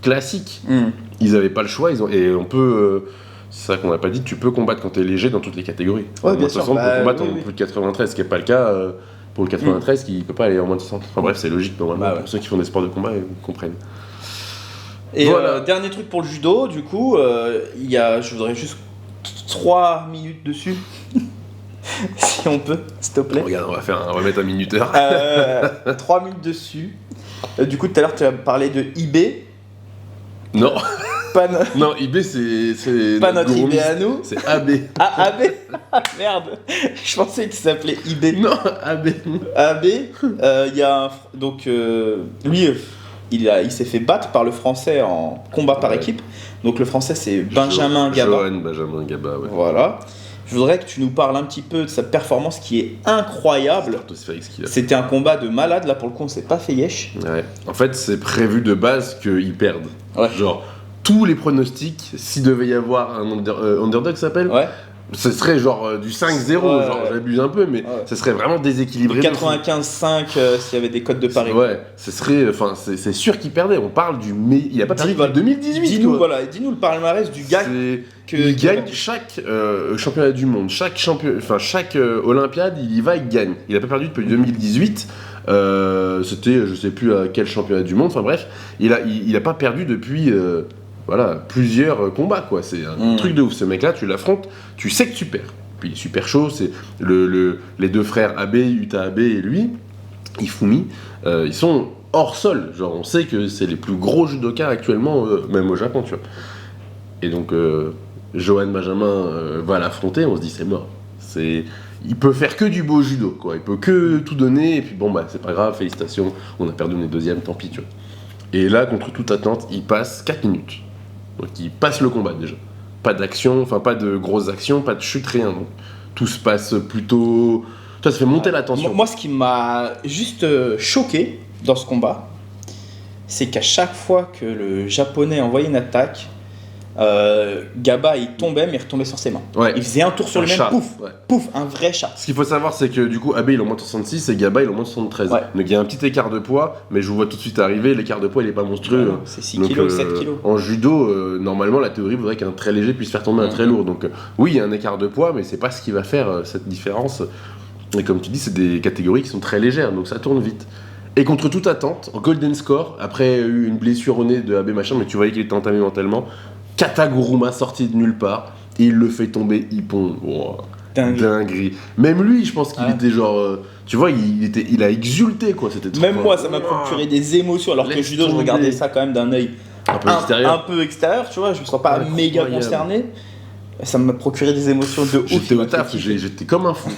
classique. Mm. Ils avaient pas le choix, et on peut. C'est ça qu'on n'a pas dit, tu peux combattre quand t'es léger dans toutes les catégories. Ouais, En bien moins de sûr, 60 bah, pour combattre oui, en oui. plus de 93, ce qui n'est pas le cas pour le 93 qui peut pas aller en moins de 60. Enfin bref, c'est logique normalement, Bah ouais. pour ceux qui font des sports de combat, ils comprennent. Et Voilà. dernier truc pour le judo, du coup, je voudrais juste 3 minutes dessus. Si on peut, s'il te plaît. Regarde, on va mettre un minuteur. 3 minutes dessus. Du coup, tout à l'heure, tu as parlé de IB. Non, Pas, non, IB c'est pas notre gros IB à nous. c'est AB. Ah, AB. Ah, merde. Je pensais qu'il s'appelait IB. Non, AB. AB, il y a donc lui, il s'est fait battre par le français en combat par Ouais. équipe. Donc le français c'est Benjamin Gaba. Johan Benjamin Gaba, ouais. Voilà. Je voudrais que tu nous parles un petit peu de sa performance qui est incroyable. Stratosphérique, ce qu'il a fait. C'était un combat de malade, là pour le coup on s'est pas fait yesh. Ouais. En fait, c'est prévu de base qu'ils perdent. Ouais. Genre, tous les pronostics, s'il devait y avoir un underdog, ça s'appelle, Ouais. ce serait genre du 5-0, Ouais, genre ouais. j'abuse un peu, mais Ouais. ce serait vraiment déséquilibré. 95-5 s'il y avait des codes de Paris. Ouais, ce serait, enfin, c'est sûr qu'il perdait. On parle du, il a pas perdu Voilà. depuis 2018. Dis-nous quoi. voilà, dis-nous le palmarès du gars Il gagne chaque championnat du monde, chaque Olympiade, il y va, il gagne. Il a pas perdu depuis 2018. C'était, je sais plus à quel championnat du monde. Enfin bref, il a pas perdu depuis voilà plusieurs combats quoi. C'est un truc de ouf. Ce mec-là, tu l'affrontes, tu sais que tu perds. Puis il est super chaud. C'est les deux frères Abe, Yuta Abe et lui, Ifumi, ils sont hors sol. Genre on sait que c'est les plus gros judokas actuellement, même au Japon, tu vois. Et donc Johan Benjamin va l'affronter, on se dit c'est mort. Il peut faire que du beau judo, quoi. Il peut que tout donner, et puis bon, bah c'est pas grave, félicitations, on a perdu, on est deuxième, tant pis, tu vois. Et là, contre toute attente, il passe 4 minutes. Donc il passe le combat déjà. Pas d'action, enfin pas de grosses actions, pas de chute, rien. Donc tout se passe plutôt. Ça fait monter la tension. Moi, ce qui m'a juste choqué dans ce combat, c'est qu'à chaque fois que le japonais envoyait une attaque, Gaba il tombait, mais il retombait sur ses mains. Ouais. Il faisait un tour sur Un le même, chat, pouf, ouais. pouf, un vrai chat. Ce qu'il faut savoir, c'est que du coup, Abe il est au moins 66 et Gaba il est au moins 73. Ouais. Donc il y a un petit écart de poids, mais je vous vois tout de suite arriver, l'écart de poids il est pas monstrueux. hein. C'est 6 Donc, kilos, 7 kilos. En judo, normalement, la théorie voudrait qu'un très léger puisse faire tomber un très lourd. Donc, oui, il y a un écart de poids, mais c'est pas ce qui va faire cette différence. Et comme tu dis, c'est des catégories qui sont très légères, donc ça tourne vite. Et contre toute attente, en golden score, après une blessure au nez de Abe machin, mais tu voyais qu'il était entamé mentalement, Kataguruma sorti de nulle part, et il le fait tomber Ippon. Wow. Dinguerie. Même lui, je pense qu'il était genre. Tu vois, il a exulté quoi. C'était trop Même fort. moi, ça m'a procuré des émotions, alors que Laisse judo, je tomber. regardais ça quand même d'un œil Un peu extérieur. un peu extérieur, tu vois, je me sens pas méga Incroyable. concerné. Ça m'a procuré des émotions de ouf. J'étais il au m'a fait taf, kiffer. j'étais comme un fou.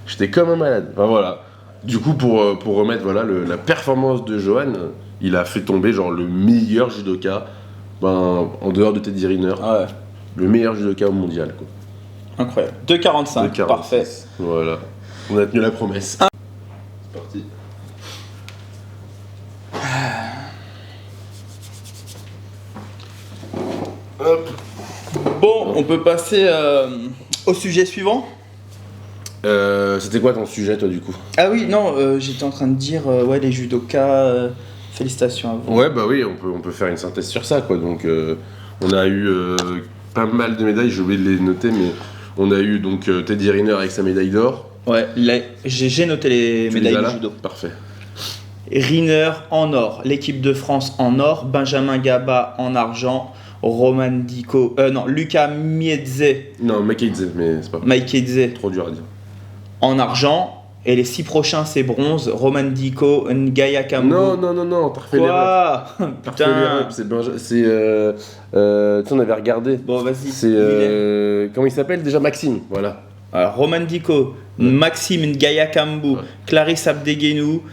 J'étais comme un malade. Enfin voilà. Du coup, pour remettre voilà, la performance de Johan, il a fait tomber genre le meilleur judoka, en dehors de Teddy Riner, Ah ouais, le meilleur judoka au mondial. Quoi. incroyable. 2,45, 2,46. parfait. Voilà. On a tenu la promesse. C'est parti. Hop. Bon, on peut passer au sujet suivant. C'était quoi ton sujet, toi, du coup? Ah oui, non, j'étais en train de dire, ouais, les judokas, Félicitations à vous. Ouais, bah oui, on peut faire une synthèse sur ça, quoi. Donc, on a eu pas mal de médailles, j'ai oublié de les noter, mais on a eu donc Teddy Riner avec sa médaille d'or. Ouais, j'ai noté les médailles de judo. Parfait. Riner en or, l'équipe de France en or, Benjamin Gaba en argent, Lucas Miedze. Non, Makeidze, mais c'est pas. Makeidze. Trop dur à dire. En argent. Et les 6 prochains, c'est bronze. Roman Diko, Ngaya Kambu. Non, t'as refait Quoi Putain. C'est tu sais, on avait regardé. Bon, vas-y. C'est comment il s'appelle déjà? Maxime, voilà. Alors, Roman Diko, Maxime Ngaya Kambu, Clarisse Abdeguenou,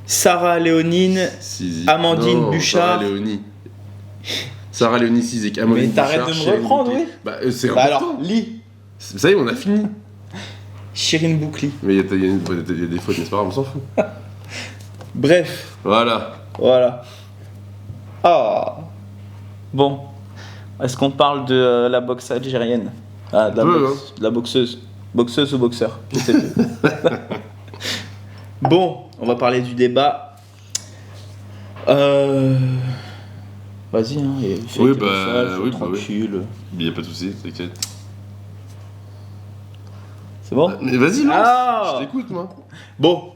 Sarah Léonine, Amandine Bouchard. Sarah Léonie Sizik, Amandine Bouchard. Mais t'arrêtes de me reprendre, oui. Bah, c'est important. Alors, lis. Ça y est, on a fini. Chirine Boukli. Mais il y a des fautes, mais c'est pas grave, on s'en fout. Bref. Voilà. Ah. Bon. Est-ce qu'on parle de la boxe algérienne? Ah, de la boxeuse. Boxeuse ou boxeur? Je sais plus. Bon, on va parler du débat. Vas-y, hein. Oui, tranquille. Il n'y a pas de souci, t'inquiète. C'est bon? Mais vas-y, lance. Je t'écoute, moi. Bon.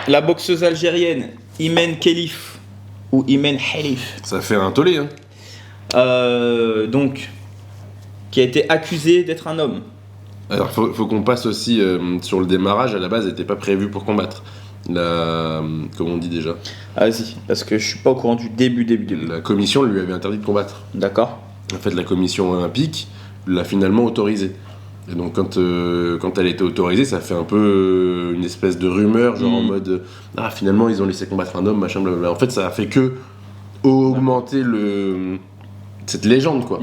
La boxeuse algérienne, Imen Khelif, ou Imen Khelif. Ça fait un tollé, hein. Donc, qui a été accusée d'être un homme. Alors, faut qu'on passe aussi sur le démarrage. À la base, elle n'était pas prévue pour combattre. Comment on dit déjà? Vas-y, parce que je suis pas au courant du début. La commission lui avait interdit de combattre. D'accord. En fait, la commission olympique l'a finalement autorisée. Et donc quand elle a été autorisée, ça fait un peu une espèce de rumeur, genre en mode finalement ils ont laissé combattre un homme, machin, blablabla. En fait, ça a fait que augmenter cette légende, quoi.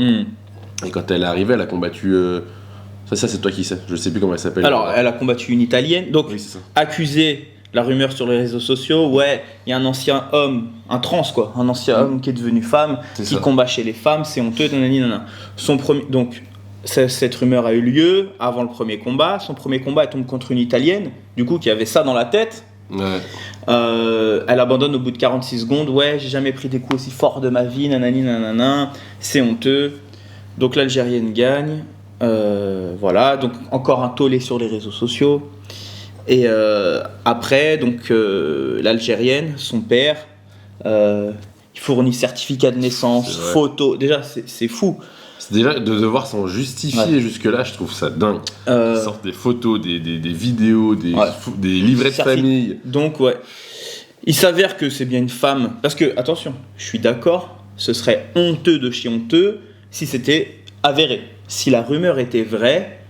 Et quand elle est arrivée, elle a combattu. Ça c'est toi qui sais. Je sais plus comment elle s'appelle. Alors, elle a combattu une Italienne. Donc, oui, c'est ça. Accusée, la rumeur sur les réseaux sociaux, ouais, il y a un ancien homme, un trans, quoi, un ancien homme qui est devenu femme, qui combat chez les femmes, c'est honteux, nanana. Donc, cette rumeur a eu lieu avant le premier combat. Son premier combat, elle tombe contre une Italienne, du coup, qui avait ça dans la tête. Ouais. Elle abandonne au bout de 46 secondes. Ouais, j'ai jamais pris des coups aussi forts de ma vie, nanana, c'est honteux. Donc l'Algérienne gagne. Voilà, donc encore un tollé sur les réseaux sociaux. Et après, donc l'Algérienne, son père, il fournit certificat de naissance, photos. Déjà, c'est fou. C'est déjà de devoir s'en justifier jusque-là, je trouve ça dingue. Ils sortent des photos, des vidéos, des livrets de famille. Donc, ouais. Il s'avère que c'est bien une femme. Parce que, attention, je suis d'accord, ce serait honteux de chez honteux si c'était avéré. Si la rumeur était vraie,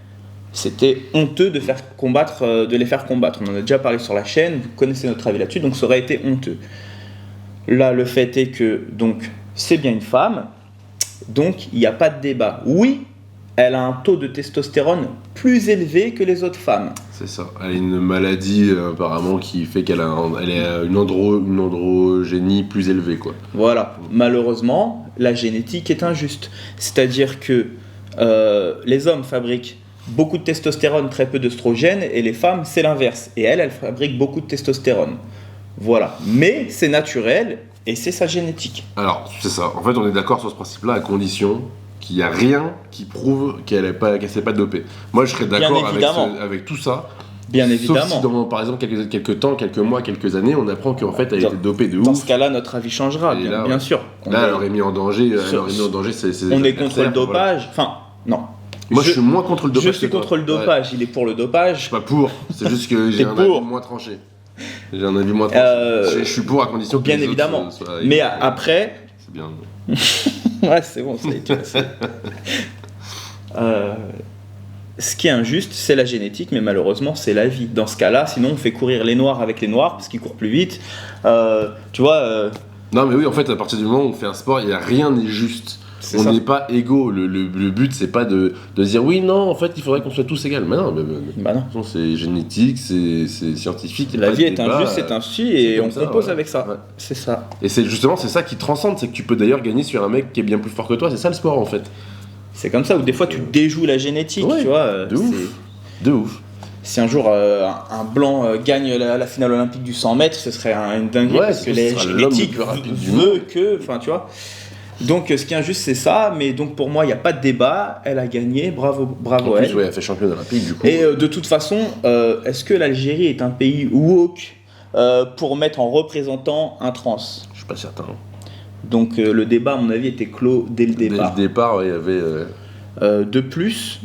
c'était honteux de les faire combattre. On en a déjà parlé sur la chaîne, vous connaissez notre avis là-dessus, donc ça aurait été honteux. Là, le fait est que donc c'est bien une femme, donc il n'y a pas de débat. Oui, elle a un taux de testostérone plus élevé que les autres femmes. C'est ça. Elle a une maladie apparemment qui fait qu'elle a une androgénie plus élevée, quoi. Voilà. Malheureusement, la génétique est injuste. C'est-à-dire que les hommes fabriquent beaucoup de testostérone, très peu d'œstrogène, et les femmes, c'est l'inverse. Et elle fabrique beaucoup de testostérone. Voilà. Mais c'est naturel et c'est sa génétique. Alors, c'est ça. En fait, on est d'accord sur ce principe-là à condition qu'il n'y a rien qui prouve qu'elle ne s'est pas dopée. Moi, je serais d'accord avec tout ça. Bien évidemment. Sauf si dans, par exemple, quelques temps, quelques mois, quelques années, on apprend qu'en fait, elle était dopée de ouf. Dans ce cas-là, notre avis changera, bien sûr. Là, elle aurait mis en danger. On est contre le dopage. Voilà. Enfin, non. Moi, je suis moins contre le dopage. Je suis contre le dopage. Il est pour le dopage. Je suis pas pour. C'est juste que j'ai un avis moins tranché. Je suis pour à condition que bien évidemment. Mais après. C'est bien. Ouais, c'est bon, ça a été passé. Ce qui est injuste, c'est la génétique, mais malheureusement, c'est la vie. Dans ce cas-là, sinon, on fait courir les noirs avec les noirs parce qu'ils courent plus vite. Tu vois. Non, mais oui, en fait, à partir du moment où on fait un sport, rien n'est juste. On n'est pas égaux. Le but, c'est pas de dire oui, non, en fait, il faudrait qu'on soit tous égaux. Mais non, non. C'est génétique, c'est scientifique. La vie est injuste, c'est ainsi, et on compose avec ça. Ouais. C'est ça. Et c'est ça qui transcende, c'est que tu peux d'ailleurs gagner sur un mec qui est bien plus fort que toi. C'est ça le sport, en fait. C'est comme ça, où des fois tu déjoues la génétique, tu vois. De ouf. si un jour un blanc gagne la finale olympique du 100 mètres, ce serait une dinguerie parce que les génétiques veut que, enfin tu vois. Donc ce qui est injuste c'est ça, mais donc pour moi il n'y a pas de débat, elle a gagné, bravo En elle. plus, elle a fait championne olympique du coup. Et de toute façon, est-ce que l'Algérie est un pays woke pour mettre en représentant un trans? Je suis pas certain. Donc le débat à mon avis était clos dès le départ. Dès le départ, il y avait... De plus...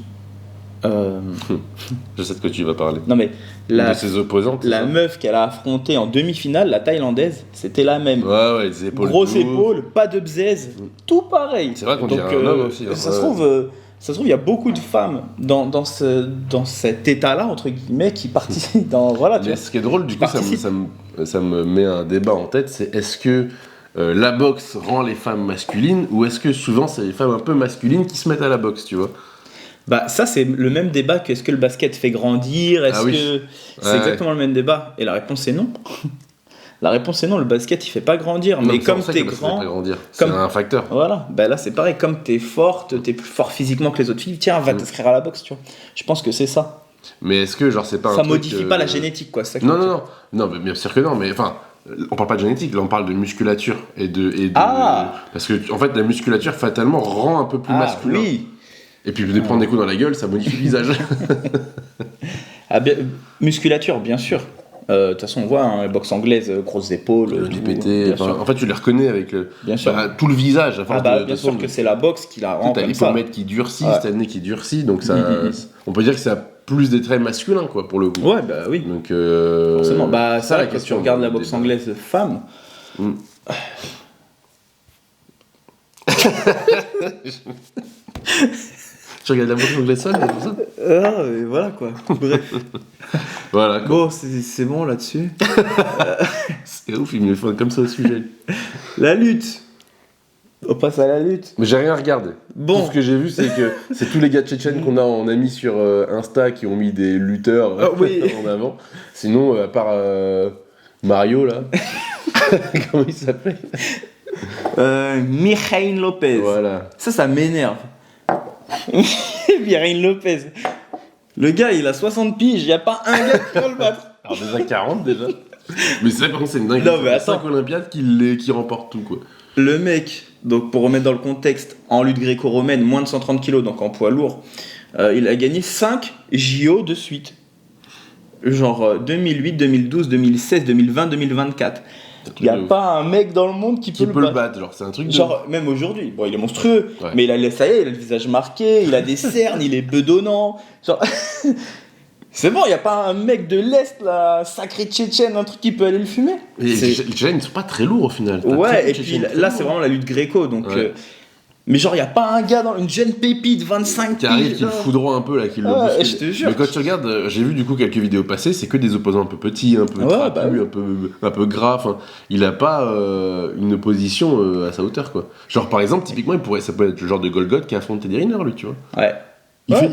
Je sais de quoi tu vas parler. Non mais de ses opposantes. la meuf qu'elle a affrontée en demi-finale, la thaïlandaise, c'était la même. Ouais, les épaules. Grosse épaule, pas de bzèze, tout pareil. C'est vrai qu'on dirait un homme aussi. Ça se trouve, il y a beaucoup de femmes dans cet état-là entre guillemets qui participent dans voilà. Mais ce qui est drôle, du coup, ça me met un débat en tête, c'est est-ce que la boxe rend les femmes masculines ou est-ce que souvent c'est les femmes un peu masculines qui se mettent à la boxe, tu vois? Bah ça c'est le même débat que est-ce que le basket fait grandir, c'est exactement le même débat et la réponse est non. La réponse est non, le basket il fait pas grandir, mais comme t'es grand, c'est un facteur. Voilà, bah là c'est pareil, comme t'es forte, t'es plus fort physiquement que les autres filles, tiens va t'inscrire à la boxe, tu vois. Je pense que c'est ça. Mais est-ce que genre c'est pas ça modifie pas la génétique quoi, c'est ça. Non, mais bien sûr que non, mais enfin. On parle pas de génétique, là on parle de musculature parce que en fait la musculature fatalement rend un peu plus masculin. Oui. Et puis de prendre des coups dans la gueule, ça modifie le visage. Musculature, bien sûr. De toute façon, on voit la boxe anglaise, grosses épaules, du pété. En fait, tu les reconnais avec tout le visage. Bien sûr que c'est la boxe qui la rend comme ça. T'as les pommettes qui durcissent, t'as le nez qui durcit, donc ça, on peut dire que ça a plus des traits masculins, quoi, pour le coup. Ouais, bah oui. Donc, forcément. Bah ça, quand tu regardes la boxe anglaise femme. Tu regardes la boxe anglaise seule, comme ça? Ah, et voilà quoi. Bref. Voilà. Quoi. Bon, c'est bon là-dessus. C'est ouf, il me faut comme ça au sujet. La lutte. On passe à la lutte. Mais j'ai rien regardé. Bon. Tout ce que j'ai vu, c'est que c'est tous les gars tchétchènes on a mis sur Insta qui ont mis des lutteurs en avant. Sinon, à part Mario là, comment il s'appelle? Mikhail Lopez. Voilà. Ça m'énerve. Mikhail Lopez. Le gars, il a 60 piges, y a pas un gars qui peut le battre. Alors déjà 40 déjà. Mais c'est vrai, par contre, c'est une dingue. Non, mais attends. 5 Olympiades qui remportent tout, quoi. Le mec, donc pour remettre dans le contexte, en lutte gréco-romaine, moins de 130 kg, donc en poids lourd, il a gagné 5 JO de suite. Genre 2008, 2012, 2016, 2020, 2024. Il n'y a pas un mec dans le monde qui peut le battre. Genre, c'est un truc de... Genre, même aujourd'hui, bon, il est monstrueux, mais ça y est, il a le visage marqué, il a des cernes, il est bedonnant. Genre, c'est bon, il n'y a pas un mec de l'Est, là, sacré tchétchène, un truc qui peut aller le fumer. Et les Tchétchènes, ils sont pas très lourds au final. Ouais, et puis là, c'est vraiment la lutte gréco, donc... mais genre, il n'y a pas un gars dans une jeune pépite, 25 qui arrive, qui le foudroie un peu, là, qui le bouscule. Je te jure. Mais quand tu regardes, j'ai vu du coup quelques vidéos passées, c'est que des opposants un peu petits, un peu trapus, un peu gras. Enfin, il a pas une opposition à sa hauteur, quoi. Genre, par exemple, typiquement, ça peut être le genre de Golgoth qui affronte Teddy Riner, lui, tu vois. Ouais.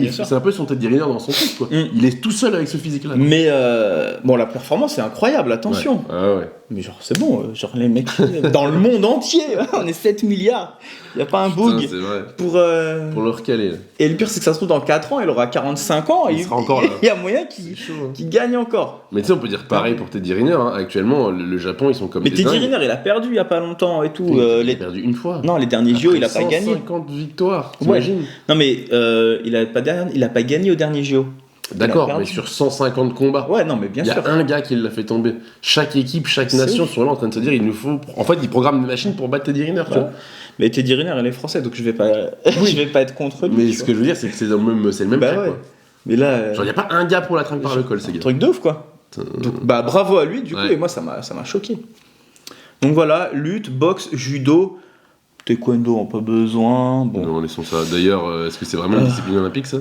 C'est un peu son Teddy Riner dans son truc, quoi. Il est tout seul avec ce physique-là. Mais bon, la performance est incroyable, attention. Ouais. Mais genre, c'est bon, genre les mecs dans le monde entier, on est 7 milliards. Il n'y a pas un bug pour le recaler. Et le pire, c'est que ça se trouve, dans 4 ans, il aura 45 ans. Il sera encore là. Il y a moyen qu'il gagne encore. Mais tu sais, on peut dire pareil pour Teddy Riner. Hein. Actuellement, le Japon, ils sont comme des dingues. Mais Teddy Riner, il a perdu il n'y a pas longtemps et tout. Il a perdu une fois. Non, les derniers JO, il n'a pas gagné. 150 victoires, t'imagines? Non, mais il n'a pas gagné au dernier JO. D'accord, mais sur 150 combats. Ouais, non, mais bien sûr. Il y a un gars qui l'a fait tomber. Chaque équipe, chaque nation sont là en train de se dire il nous faut. En fait, ils programment une machine pour battre Teddy Riner, tu vois. Mais Teddy Riner, il est français, donc je vais pas être contre lui. Mais ce que je veux dire, c'est que c'est le même truc, quoi. Mais là. Genre, il n'y a pas un gars pour la trinque par le col, ces gars. Truc de ouf, quoi. Donc, bravo à lui, du coup, et moi, ça m'a choqué. Donc voilà, lutte, boxe, judo. Taekwondo, on n'a pas besoin. Bon. Non, laissons ça. D'ailleurs, est-ce que c'est vraiment une discipline olympique, ça?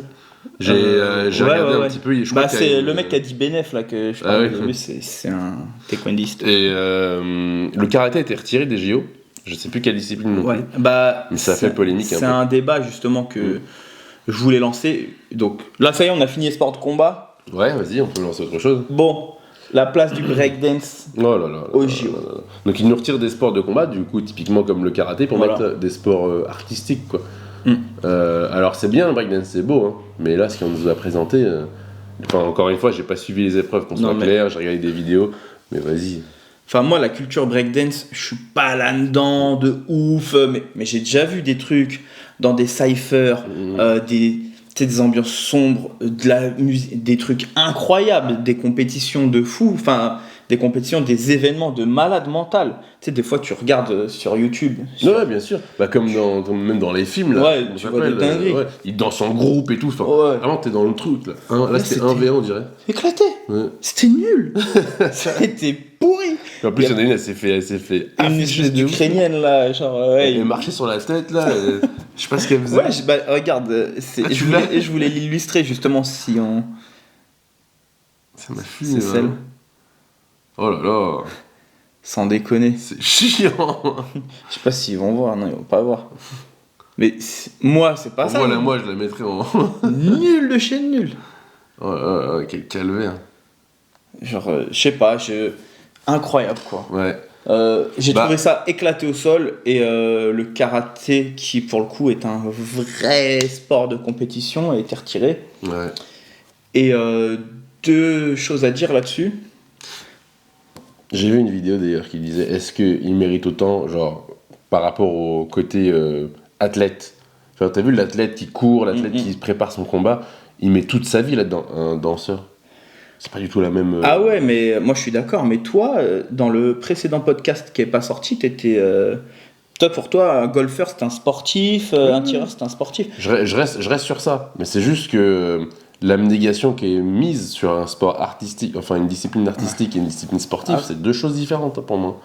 J'ai regardé un petit peu. C'est le mec qui a dit Benef là que je parle de lui, c'est un taekwondiste. Et le karaté a été retiré des JO. Je sais plus quelle discipline non plus. Mais ça a fait polémique. C'est un débat justement que je voulais lancer. Donc là, ça y est, on a fini les sports de combat. Ouais, vas-y, on peut lancer autre chose. Bon, la place du breakdance au JO. Donc ils nous retirent des sports de combat, du coup, typiquement comme le karaté, pour mettre des sports artistiques, quoi. Alors c'est bien le breakdance, c'est beau, hein, mais là ce qu'on nous a présenté, Enfin, encore une fois, j'ai pas suivi les épreuves, qu'on soit clair, j'ai regardé des vidéos, mais vas-y. Enfin, moi, la culture breakdance, je suis pas là-dedans de ouf, mais j'ai déjà vu des trucs dans des cyphers, des ambiances sombres, de la musique, des trucs incroyables, des compétitions de fous, enfin, des compétitions, des événements de malade mental. Tu sais, des fois, tu regardes sur YouTube. Ouais, bien sûr. Bah, comme même dans les films, là. Ouais, tu vois des dingueries. Il danse en groupe et tout. Enfin, vraiment, t'es dans le truc, là. Là, c'était 1v1, on dirait. Éclaté. Ouais. C'était nul. C'était pourri. En plus, il y en a une, elle s'est fait afficher une ukrainienne, là, genre... elle marchait sur la tête, là. Je sais pas ce qu'elle faisait. Ouais, regarde, je voulais l'illustrer, justement, si on... Ça m'a fumé, c'est celle... Oh là là. Sans déconner. C'est chiant. Je sais pas s'ils vont voir, non, ils vont pas voir. Mais moi, c'est pas ça. Moi, je la mettrais en... Nul de chez nul. Oh, quel calvaire. Genre, je sais pas, incroyable, quoi. Ouais. J'ai trouvé ça éclaté au sol, et le karaté, qui pour le coup est un vrai sport de compétition, a été retiré. Ouais. Et 2 choses à dire là-dessus. J'ai vu une vidéo d'ailleurs qui disait est-ce qu'il mérite autant, genre, par rapport au côté athlète. Genre, t'as vu l'athlète qui court, l'athlète qui prépare son combat, il met toute sa vie là-dedans, un danseur. C'est pas du tout la même. Ah ouais, mais moi je suis d'accord, mais toi, dans le précédent podcast qui est pas sorti, t'étais. Toi, pour toi, un golfeur c'est un sportif, un tireur c'est un sportif. Je reste sur ça, mais c'est juste que. L'abnégation qui est mise sur un sport artistique, enfin une discipline artistique et une discipline sportive, c'est 2 choses différentes pour moi.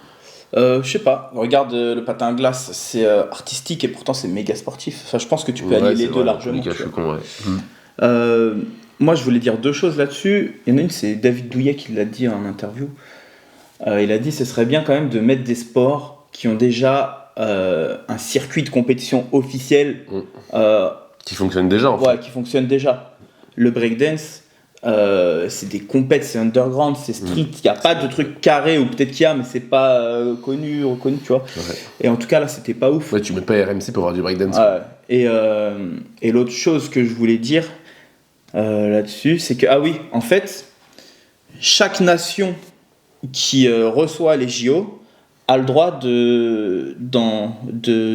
Je sais pas, regarde le patin à glace, c'est artistique et pourtant c'est méga sportif. Enfin, je pense que tu peux allier les deux largement. Moi, je voulais dire 2 choses là-dessus. Il y en a une, c'est David Douillet qui l'a dit en interview. Il a dit ce serait bien quand même de mettre des sports qui ont déjà un circuit de compétition officiel. Qui fonctionne déjà en fait. Ouais, qui fonctionne déjà. Le breakdance, c'est des compètes, c'est underground, c'est street, il n'y a pas de truc carré, ou peut-être qu'il y a, mais c'est pas reconnu, tu vois. Ouais. Et en tout cas, là, c'était pas ouf. Ouais, tu mets pas RMC pour avoir du breakdance. Et l'autre chose que je voulais dire là-dessus, c'est que, en fait, chaque nation qui reçoit les JO a le droit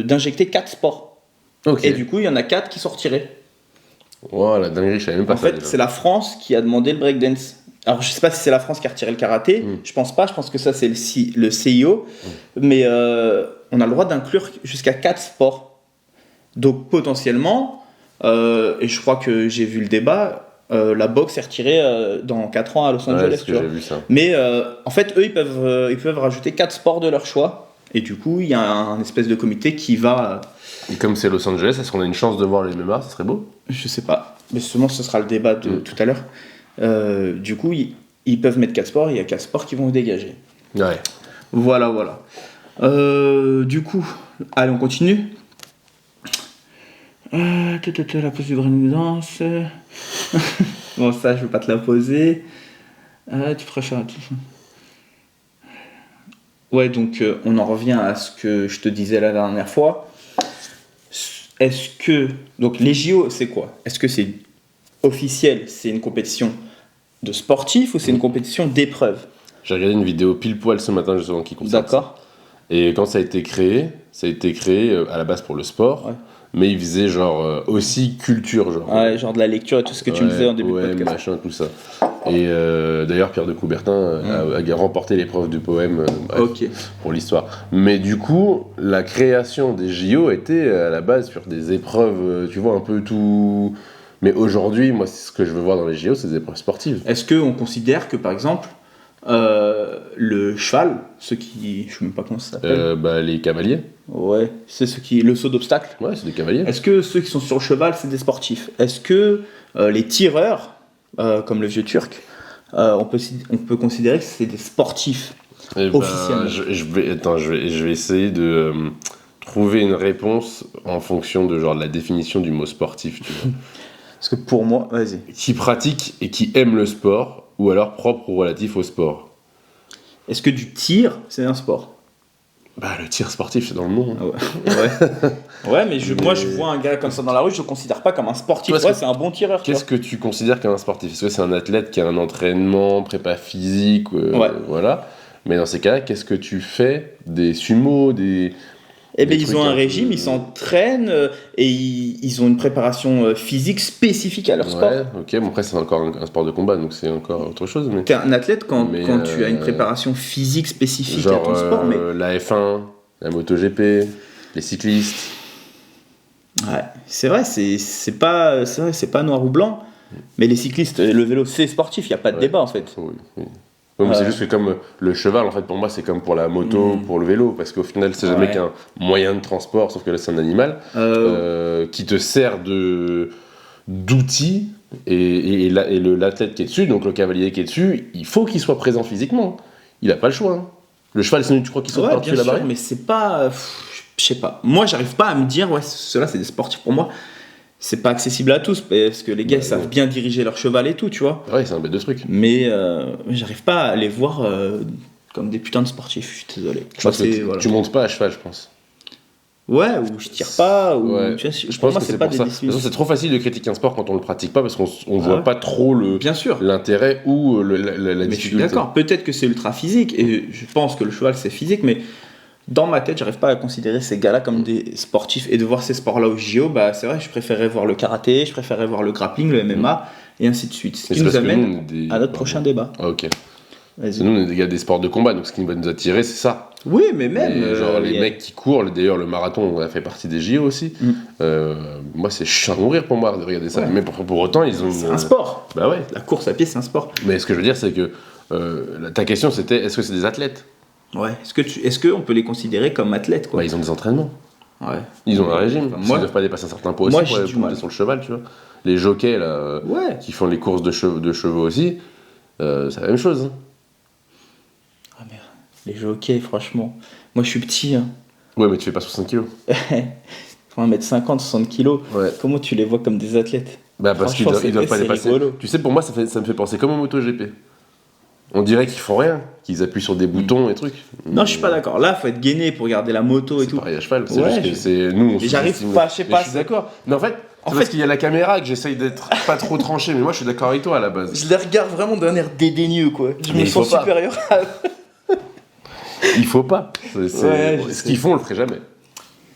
d'injecter 4 sports. Okay. Et du coup, il y en a 4 qui sont retirés. Wow, la dinguerie, je savais même pas. En fait, c'est la France qui a demandé le breakdance. Alors, je sais pas si c'est la France qui a retiré le karaté, je pense pas, je pense que ça c'est le CIO, mais on a le droit d'inclure jusqu'à 4 sports. Donc, potentiellement, et je crois que j'ai vu le débat, la boxe est retirée dans 4 ans à Los Angeles. Tu vois. J'ai vu ça. Mais en fait, eux, ils peuvent rajouter 4 sports de leur choix, et du coup, il y a un espèce de comité qui va. Et comme c'est Los Angeles, est-ce qu'on a une chance de voir les MMA? Ça serait beau? Je sais pas, mais justement, ce sera le débat de tout à l'heure. Du coup, ils peuvent mettre 4 sports, il y a 4 sports qui vont dégager. Ouais. Voilà. Du coup, allez, on continue. La pose du breakdance. Bon, ça, je vais pas te la poser. Tu feras ça. Ouais, donc on en revient à ce que je te disais la dernière fois. Est-ce que... Donc les JO, c'est quoi? Est-ce que c'est officiel, c'est une compétition de sportifs ou c'est une compétition d'épreuves? J'ai regardé une vidéo pile poil ce matin justement qui concerne D'accord. Ça. Et quand ça a été créé à la base pour le sport, mais il faisait genre aussi culture. Genre de la lecture et tout ce que tu me disais en début de podcast. Machin, tout ça. Et d'ailleurs, Pierre de Coubertin a remporté l'épreuve du poème pour l'histoire. Mais du coup, la création des JO était à la base sur des épreuves, tu vois, un peu tout... Mais aujourd'hui, moi, ce que je veux voir dans les JO, c'est des épreuves sportives. Est-ce qu'on considère que, par exemple, le cheval, ceux qui... Je ne sais même pas comment ça s'appelle. Les cavaliers. Ouais, c'est ceux qui... Le saut d'obstacle. Ouais, c'est des cavaliers. Est-ce que ceux qui sont sur le cheval, c'est des sportifs? Est-ce que les tireurs, comme le vieux turc, on peut considérer que c'est des sportifs officiellement? Je vais essayer de trouver une réponse en fonction de genre la définition du mot sportif, tu vois. Parce que pour moi, vas-y. Qui pratique et qui aime le sport, ou alors propre ou relatif au sport. Est-ce que du tir, c'est un sport? Bah, le tir sportif, c'est dans le nom. Ouais, mais moi, je vois un gars comme ça dans la rue, je le considère pas comme un sportif. Toi, C'est un bon tireur. Qu'est-ce que tu considères comme un sportif? Est-ce que c'est un athlète qui a un entraînement, prépa physique, voilà. Mais dans ces cas-là, qu'est-ce que tu fais des sumos, des... Eh bien, ils ont un régime, ils s'entraînent et ils ont une préparation physique spécifique à leur sport. Ouais, ok, bon après c'est encore un sport de combat, donc c'est encore autre chose. Mais... T'es un athlète quand tu as une préparation physique spécifique à ton sport. Mais... la F1, la MotoGP, les cyclistes. Ouais, c'est vrai, c'est pas noir ou blanc, mais les cyclistes, le vélo, c'est sportif, il n'y a pas de débat en fait. Oui. Ouais, mais c'est juste que comme le cheval, en fait, pour moi, c'est comme pour la moto, pour le vélo, parce qu'au final, c'est jamais qu'un moyen de transport, sauf que là, c'est un animal, qui te sert d'outil, et l'athlète qui est dessus, donc le cavalier qui est dessus, il faut qu'il soit présent physiquement. Il n'a pas le choix. Hein. Le cheval, sinon tu crois qu'il saute par-dessus la barrière ? Mais c'est pas... je sais pas. Moi, j'arrive pas à me dire, ceux-là, c'est des sportifs pour moi. C'est pas accessible à tous parce que les gars savent bien diriger leur cheval et tout, tu vois. Ouais, c'est un bête de truc. Mais j'arrive pas à les voir comme des putains de sportifs, je suis désolé. Tu montes pas à cheval, je pense. Ouais, ou je tire pas, ou ouais. Tu vois, je pense que c'est pas des disciplines. C'est trop facile de critiquer un sport quand on le pratique pas parce qu'on voit pas trop l'intérêt ou la difficulté. Mais je suis d'accord, peut-être que c'est ultra physique et je pense que le cheval c'est physique, mais dans ma tête, j'arrive pas à considérer ces gars-là comme des sportifs et de voir ces sports-là au JO, bah c'est vrai, je préférais voir le karaté, je préférais voir le grappling, le MMA et ainsi de suite. Ce qui nous amène à notre prochain débat. Ah, ok. Vas-y. Nous, on est des gars des sports de combat, donc ce qui va nous attirer, c'est ça. Oui, mais même. Genre les mecs qui courent, d'ailleurs le marathon, on a fait partie des JO aussi. Moi, c'est chiant à mourir pour moi de regarder ça. Ouais. Mais pour autant, ils ont. C'est un sport. Bah ouais. La course à pied, c'est un sport. Mais ce que je veux dire, c'est que ta question, c'était est-ce que c'est des athlètes ? Ouais. Est-ce qu'on peut les considérer comme athlètes quoi ? Bah, ils ont des entraînements. Ouais. Ils ont un régime. Ils ne doivent pas dépasser un certain poids aussi pour monter sur le cheval, tu vois. Les jockeys, là, qui font les courses de chevaux aussi, c'est la même chose. Hein. Ah merde. Les jockeys, franchement. Moi, je suis petit. Hein. Ouais, mais tu fais pas 60 kilos. Faut 1m50, 60 kilos. Ouais. Comment tu les vois comme des athlètes ? Bah, parce qu'ils doivent pas dépasser. Rigolo. Tu sais, pour moi, ça me fait penser comme au MotoGP. On dirait qu'ils font rien, qu'ils appuient sur des boutons et trucs. Non, je suis pas d'accord. Là, faut être gainé pour garder la moto et tout. C'est pareil à cheval. C'est juste que c'est nous. On j'arrive pas, je sais pas. Je suis d'accord. Mais en fait, parce qu'il y a la caméra que j'essaye d'être pas trop tranché. Mais moi, je suis d'accord avec toi à la base. Je les regarde vraiment d'un air dédaigneux, quoi. Je me sens supérieur à eux. Il faut pas. Ce qu'ils font, on le ferait jamais.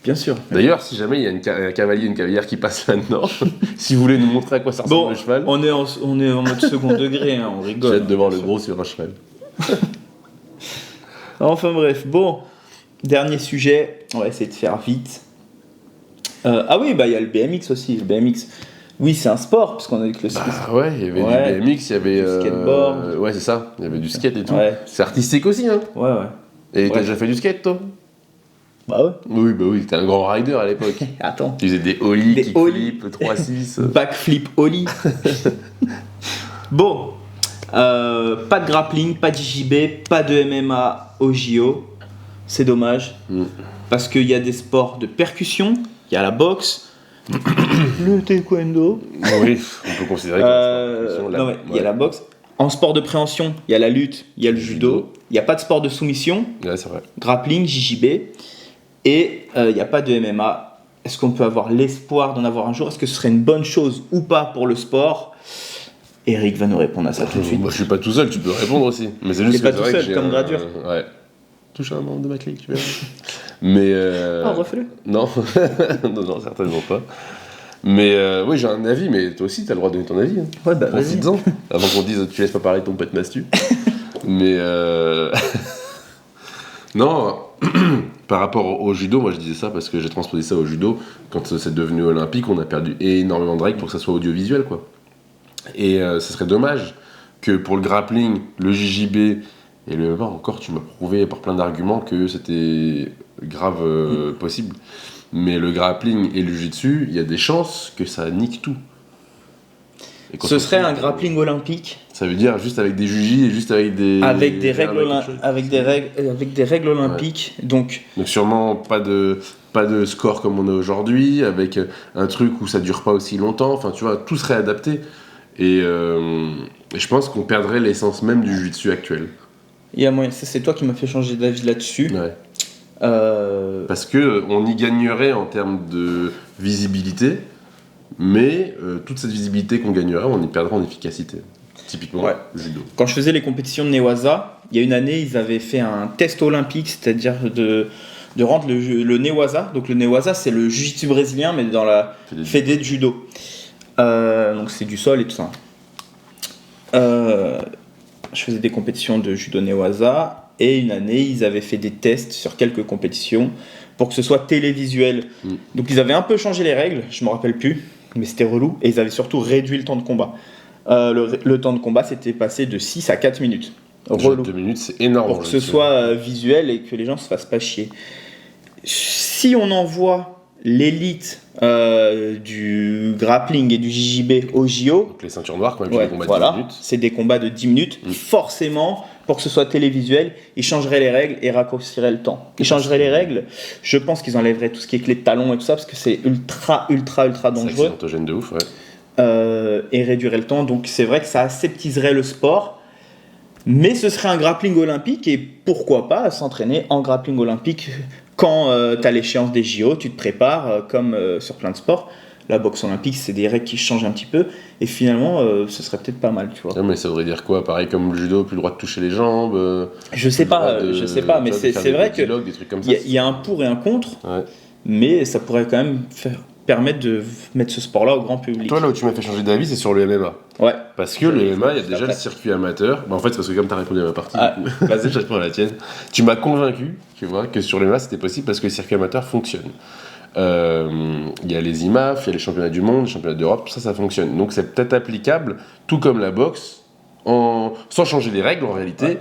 Bien sûr. D'ailleurs, si jamais il y a un cavalier, une cavalière qui passe là-dedans, si vous voulez nous montrer à quoi ça ressemble le cheval. On est en mode second degré, hein, on rigole. J'ai hâte de voir le gros sur un cheval. Enfin bref, bon. Dernier sujet, on va essayer de faire vite. Ah oui, bah il y a le BMX aussi. Le BMX, oui, c'est un sport, parce qu'on a dit que le ski. Bah ouais, il y avait du BMX, il y avait. Du skateboard. Ouais, c'est ça. Il y avait du skate et tout. Ouais. C'est artistique aussi, hein. Ouais. Et t'as déjà fait du skate, toi ? Bah ouais. Oui, t'es un grand rider à l'époque. Attends. Tu faisais des ollies, kickflip, 3-6. Backflip ollie. Bon. Pas de grappling, pas d'IJB, pas de MMA au JO. C'est dommage. Parce qu'il y a des sports de percussion, il y a la boxe, le taekwondo. Oui, on peut considérer que il y a la boxe. En sport de préhension, il y a la lutte, il y a le judo. Il n'y a pas de sport de soumission. Ouais, c'est vrai. Grappling, JJB. Et il n'y a pas de MMA. Est-ce qu'on peut avoir l'espoir d'en avoir un jour ? Est-ce que ce serait une bonne chose ou pas pour le sport ? Eric va nous répondre à ça tout de suite. Moi, je suis pas tout seul, tu peux répondre aussi. Mais c'est juste que pas tout seul, comme Gradure. Ouais. Touche un membre de ma clique, tu verras. Mais. refais-le. Non, non, certainement pas. Mais oui, j'ai un avis, mais toi aussi, t'as le droit de donner ton avis. Hein. Ouais, bah vas-y. Profites-en, avant qu'on dise tu laisses pas parler ton pet mastu. Mais. Non, par rapport au judo, moi je disais ça parce que j'ai transposé ça au judo. Quand c'est devenu olympique, on a perdu énormément de règles pour que ça soit audiovisuel, quoi. Et ce serait dommage que pour le grappling, le JJB et le MMA, encore tu m'as prouvé par plein d'arguments que c'était grave possible. Mais le grappling et le jiu-jitsu, il y a des chances que ça nique tout. Ce serait un grappling olympique. Ça veut dire juste avec des jujis et juste avec des règles olympiques. Ouais. Donc sûrement pas de score comme on a aujourd'hui, avec un truc où ça dure pas aussi longtemps. Enfin, tu vois, tout serait adapté. Et je pense qu'on perdrait l'essence même du jiu-jitsu actuel. Il y a moyen. C'est toi qui m'as fait changer d'avis là-dessus. Ouais. Parce qu'on y gagnerait en termes de visibilité, mais toute cette visibilité qu'on gagnerait, on y perdrait en efficacité. Typiquement, judo. Quand je faisais les compétitions de Newaza, il y a une année, ils avaient fait un test olympique, c'est-à-dire de rendre le Newaza. Donc le Newaza, c'est le jiu-jitsu brésilien, mais dans la fédé de judo. Donc c'est du sol et tout ça. Je faisais des compétitions de judo Newaza, et une année, ils avaient fait des tests sur quelques compétitions pour que ce soit télévisuel. Donc ils avaient un peu changé les règles, je ne me rappelle plus, mais c'était relou, et ils avaient surtout réduit le temps de combat. Le temps de combat s'était passé de 6 à 4 minutes. Relou. 2 minutes, c'est énorme. Pour que ce soit visuel et que les gens ne se fassent pas chier. Si on envoie l'élite du grappling et du JJB au JO, donc les ceintures noires, quand même, des combats de 10 minutes. C'est des combats de 10 minutes. Forcément, pour que ce soit télévisuel, ils changeraient les règles et raccourciraient le temps. Ils changeraient les règles. Je pense qu'ils enlèveraient tout ce qui est clé de talon et tout ça, parce que c'est ultra dangereux. C'est accidentogène de ouf, ouais. Et réduirait le temps, donc c'est vrai que ça aseptiserait le sport, mais ce serait un grappling olympique, et pourquoi pas s'entraîner en grappling olympique quand tu as l'échéance des JO, tu te prépares comme sur plein de sports. La boxe olympique, c'est des règles qui changent un petit peu, et finalement ce serait peut-être pas mal, tu vois. Ouais, mais ça voudrait dire quoi? Pareil comme le judo, plus le droit de toucher les jambes, je sais pas, mais c'est vrai que il y a un pour et un contre, mais ça pourrait quand même permettre de mettre ce sport-là au grand public. Toi, là où tu m'as fait changer d'avis, c'est sur le MMA. Ouais. Parce que le MMA, il y a déjà le circuit amateur. En fait, c'est parce que comme tu as répondu à ma partie, vas-y, je réponds à la tienne. Tu m'as convaincu, tu vois, que sur le MMA, c'était possible parce que le circuit amateur fonctionne. Il y a les IMAF, il y a les championnats du monde, les championnats d'Europe, tout ça, ça fonctionne. Donc, c'est peut-être applicable, tout comme la boxe, sans changer les règles, en réalité,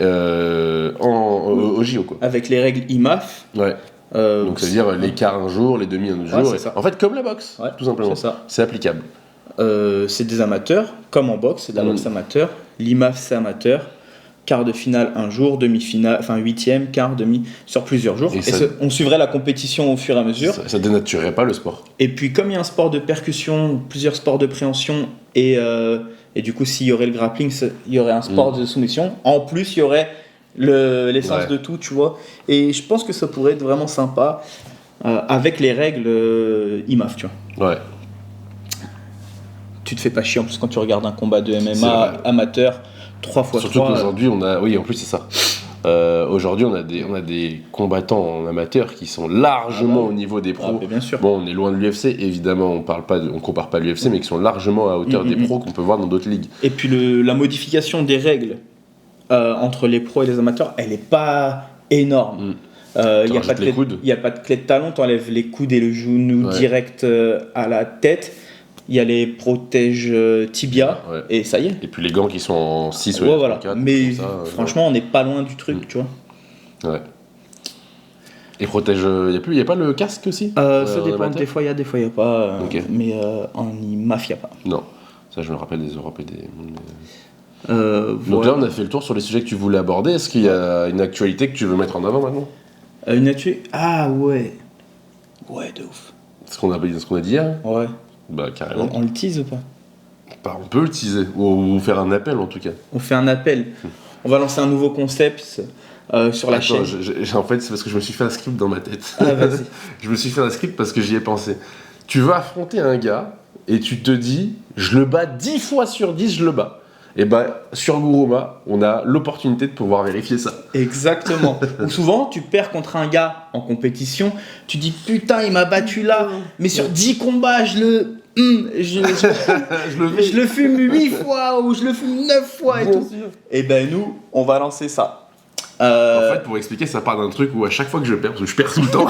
au JO, quoi. Avec les règles IMAF. Ouais. Donc ça veut dire les quarts un jour, les demi un jour. En fait, comme la boxe, tout simplement. C'est applicable. C'est des amateurs, comme en boxe, c'est de la boxe amateur. L'IMAF, c'est amateur. Quart de finale un jour, demi-finale, enfin huitième, quart, demi, sur plusieurs jours. On suivrait la compétition au fur et à mesure. Ça dénaturerait pas le sport. Et puis comme il y a un sport de percussion, plusieurs sports de préhension, et du coup s'il y aurait le grappling, il y aurait un sport de soumission. En plus, il y aurait l'essence de tout, tu vois. Et je pense que ça pourrait être vraiment sympa avec les règles IMAF, tu vois. Ouais. Tu te fais pas chier en plus quand tu regardes un combat de MMA amateur 3x3. Surtout qu'aujourd'hui, on a... Oui, en plus, c'est ça. Aujourd'hui, on a des combattants en amateur qui sont largement au niveau des pros. Bien sûr. Bon, on est loin de l'UFC, évidemment, on compare pas l'UFC, mais qui sont largement à hauteur des pros qu'on peut voir dans d'autres ligues. Et puis la modification des règles entre les pros et les amateurs, elle n'est pas énorme. Il n'y a pas de clé de talon, tu enlèves les coudes et le genou direct à la tête. Il y a les protèges tibia et ça y est. Et puis les gants qui sont en 6 ou 4. Mais franchement, on n'est pas loin du truc, tu vois. Ouais. Et protège, il n'y a pas le casque aussi ça dépend, des fois il y a, des fois il n'y a pas. Mais en IMAF, il n'y a pas. Non, ça je me rappelle des Europes et des... Donc là, on a fait le tour sur les sujets que tu voulais aborder. Est-ce qu'il y a une actualité que tu veux mettre en avant maintenant? Une actualité? Ah ouais. Ouais, de ouf. Ce qu'on a dit hier? Ouais. Bah carrément. On le tease ou pas? Bah, on peut le teaser, ou faire un appel en tout cas. On fait un appel. On va lancer un nouveau concept sur la chaîne. En fait, c'est parce que je me suis fait un script dans ma tête. Ah, vas-y. Je me suis fait un script parce que j'y ai pensé. Tu vas affronter un gars et tu te dis, je le bats 10 fois sur 10, je le bats. Et bah, sur Guruma, on a l'opportunité de pouvoir vérifier ça. Exactement. Ou souvent, tu perds contre un gars en compétition, tu dis putain, il m'a battu là, mais sur 10 combats, je le fume 8 fois ou je le fume 9 fois et tout. Et ben nous, on va lancer ça. En fait, pour expliquer, ça part d'un truc où à chaque fois que je perds, parce que je perds tout le temps,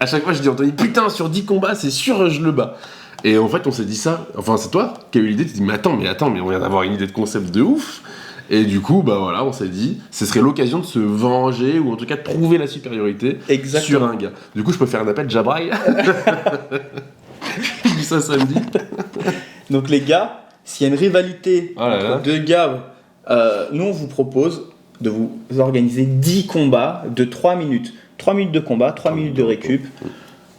à chaque fois je dis Anthony, putain, sur 10 combats, c'est sûr, je le bats. Et en fait, on s'est dit ça, enfin, c'est toi qui as eu l'idée, tu te dis, mais attends, on vient d'avoir une idée de concept de ouf. Et du coup, bah voilà, on s'est dit, ce serait l'occasion de se venger, ou en tout cas de prouver la supériorité sur un gars. Du coup, je peux faire un appel Jabraï. Je dis ça samedi. Donc les gars, s'il y a une rivalité entre deux gars, nous on vous propose de vous organiser 10 combats de 3 minutes. 3 minutes de combat, 3 minutes de récup.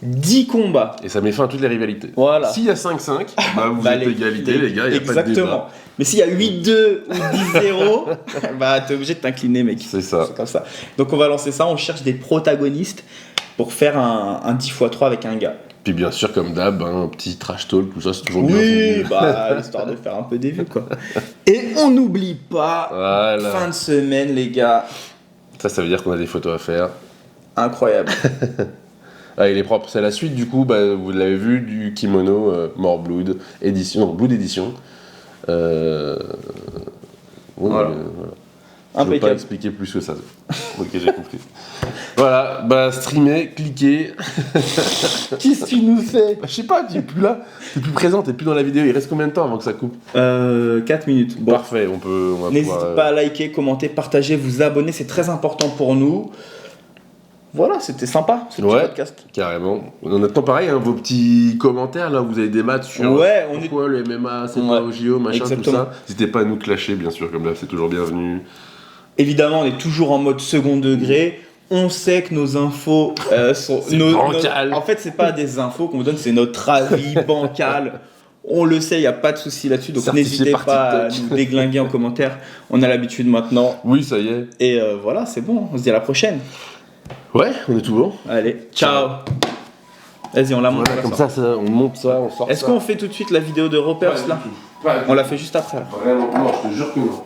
10 combats. Et ça met fin à toutes les rivalités. Voilà. S'il y a 5-5, bah vous êtes égalité, les gars, il n'y a pas de débat. Exactement. Mais s'il y a 8-2 ou 10-0, bah t'es obligé de t'incliner, mec. C'est ça. C'est comme ça. Donc on va lancer ça, on cherche des protagonistes pour faire un 10x3 avec un gars. Puis bien sûr, comme d'hab, un petit trash talk, tout ça, c'est toujours bien. Oui, bah histoire de faire un peu des vues, quoi. Et on n'oublie pas, Voilà. fin de semaine, les gars. Ça veut dire qu'on a des photos à faire. Incroyable. Ah, il est propre. C'est la suite, du coup, bah, vous l'avez vu, du kimono More Blood édition. Non, Blood édition. Voilà. Je ne veux pas Impeccable. expliquer plus que ça. Ok, j'ai compris. Voilà, bah streamer, cliquer. Qu'est-ce que tu nous fais? Bah, je sais pas, tu es plus là, tu es plus présent, tu es plus dans la vidéo. Il reste combien de temps avant que ça coupe? 4 minutes. Bon. Parfait, on va N'hésitez pouvoir, pas à liker, commenter, partager, vous abonner, c'est très important pour nous. Voilà, c'était sympa ce petit Ouais. podcast. Carrément. On attend pareil, hein, vos petits commentaires là, vous avez des maths sur Ouais, on pourquoi le MMA, c'est Ouais. pas au JO, machin, Exactement. tout ça. N'hésitez pas à nous clasher, bien sûr, comme là, c'est toujours bienvenu. Évidemment, on est toujours en mode second degré. On sait que nos infos sont C'est bancal. En fait, c'est pas des infos qu'on vous donne, c'est notre avis bancal. On le sait, il n'y a pas de souci là-dessus. Donc Certifié n'hésitez par pas à TikTok. nous déglinguer en commentaire. On a l'habitude maintenant. Oui, ça y est. Et voilà, c'est bon. On se dit à la prochaine. Ouais, on est tout bon. Allez, ciao. Vas-y, on la monte. Voilà, comme ça, on monte ça, on sort Est-ce ça. qu'on fait tout de suite la vidéo de Ropers là? On l'a fait juste après. Vraiment, non, je te jure que non.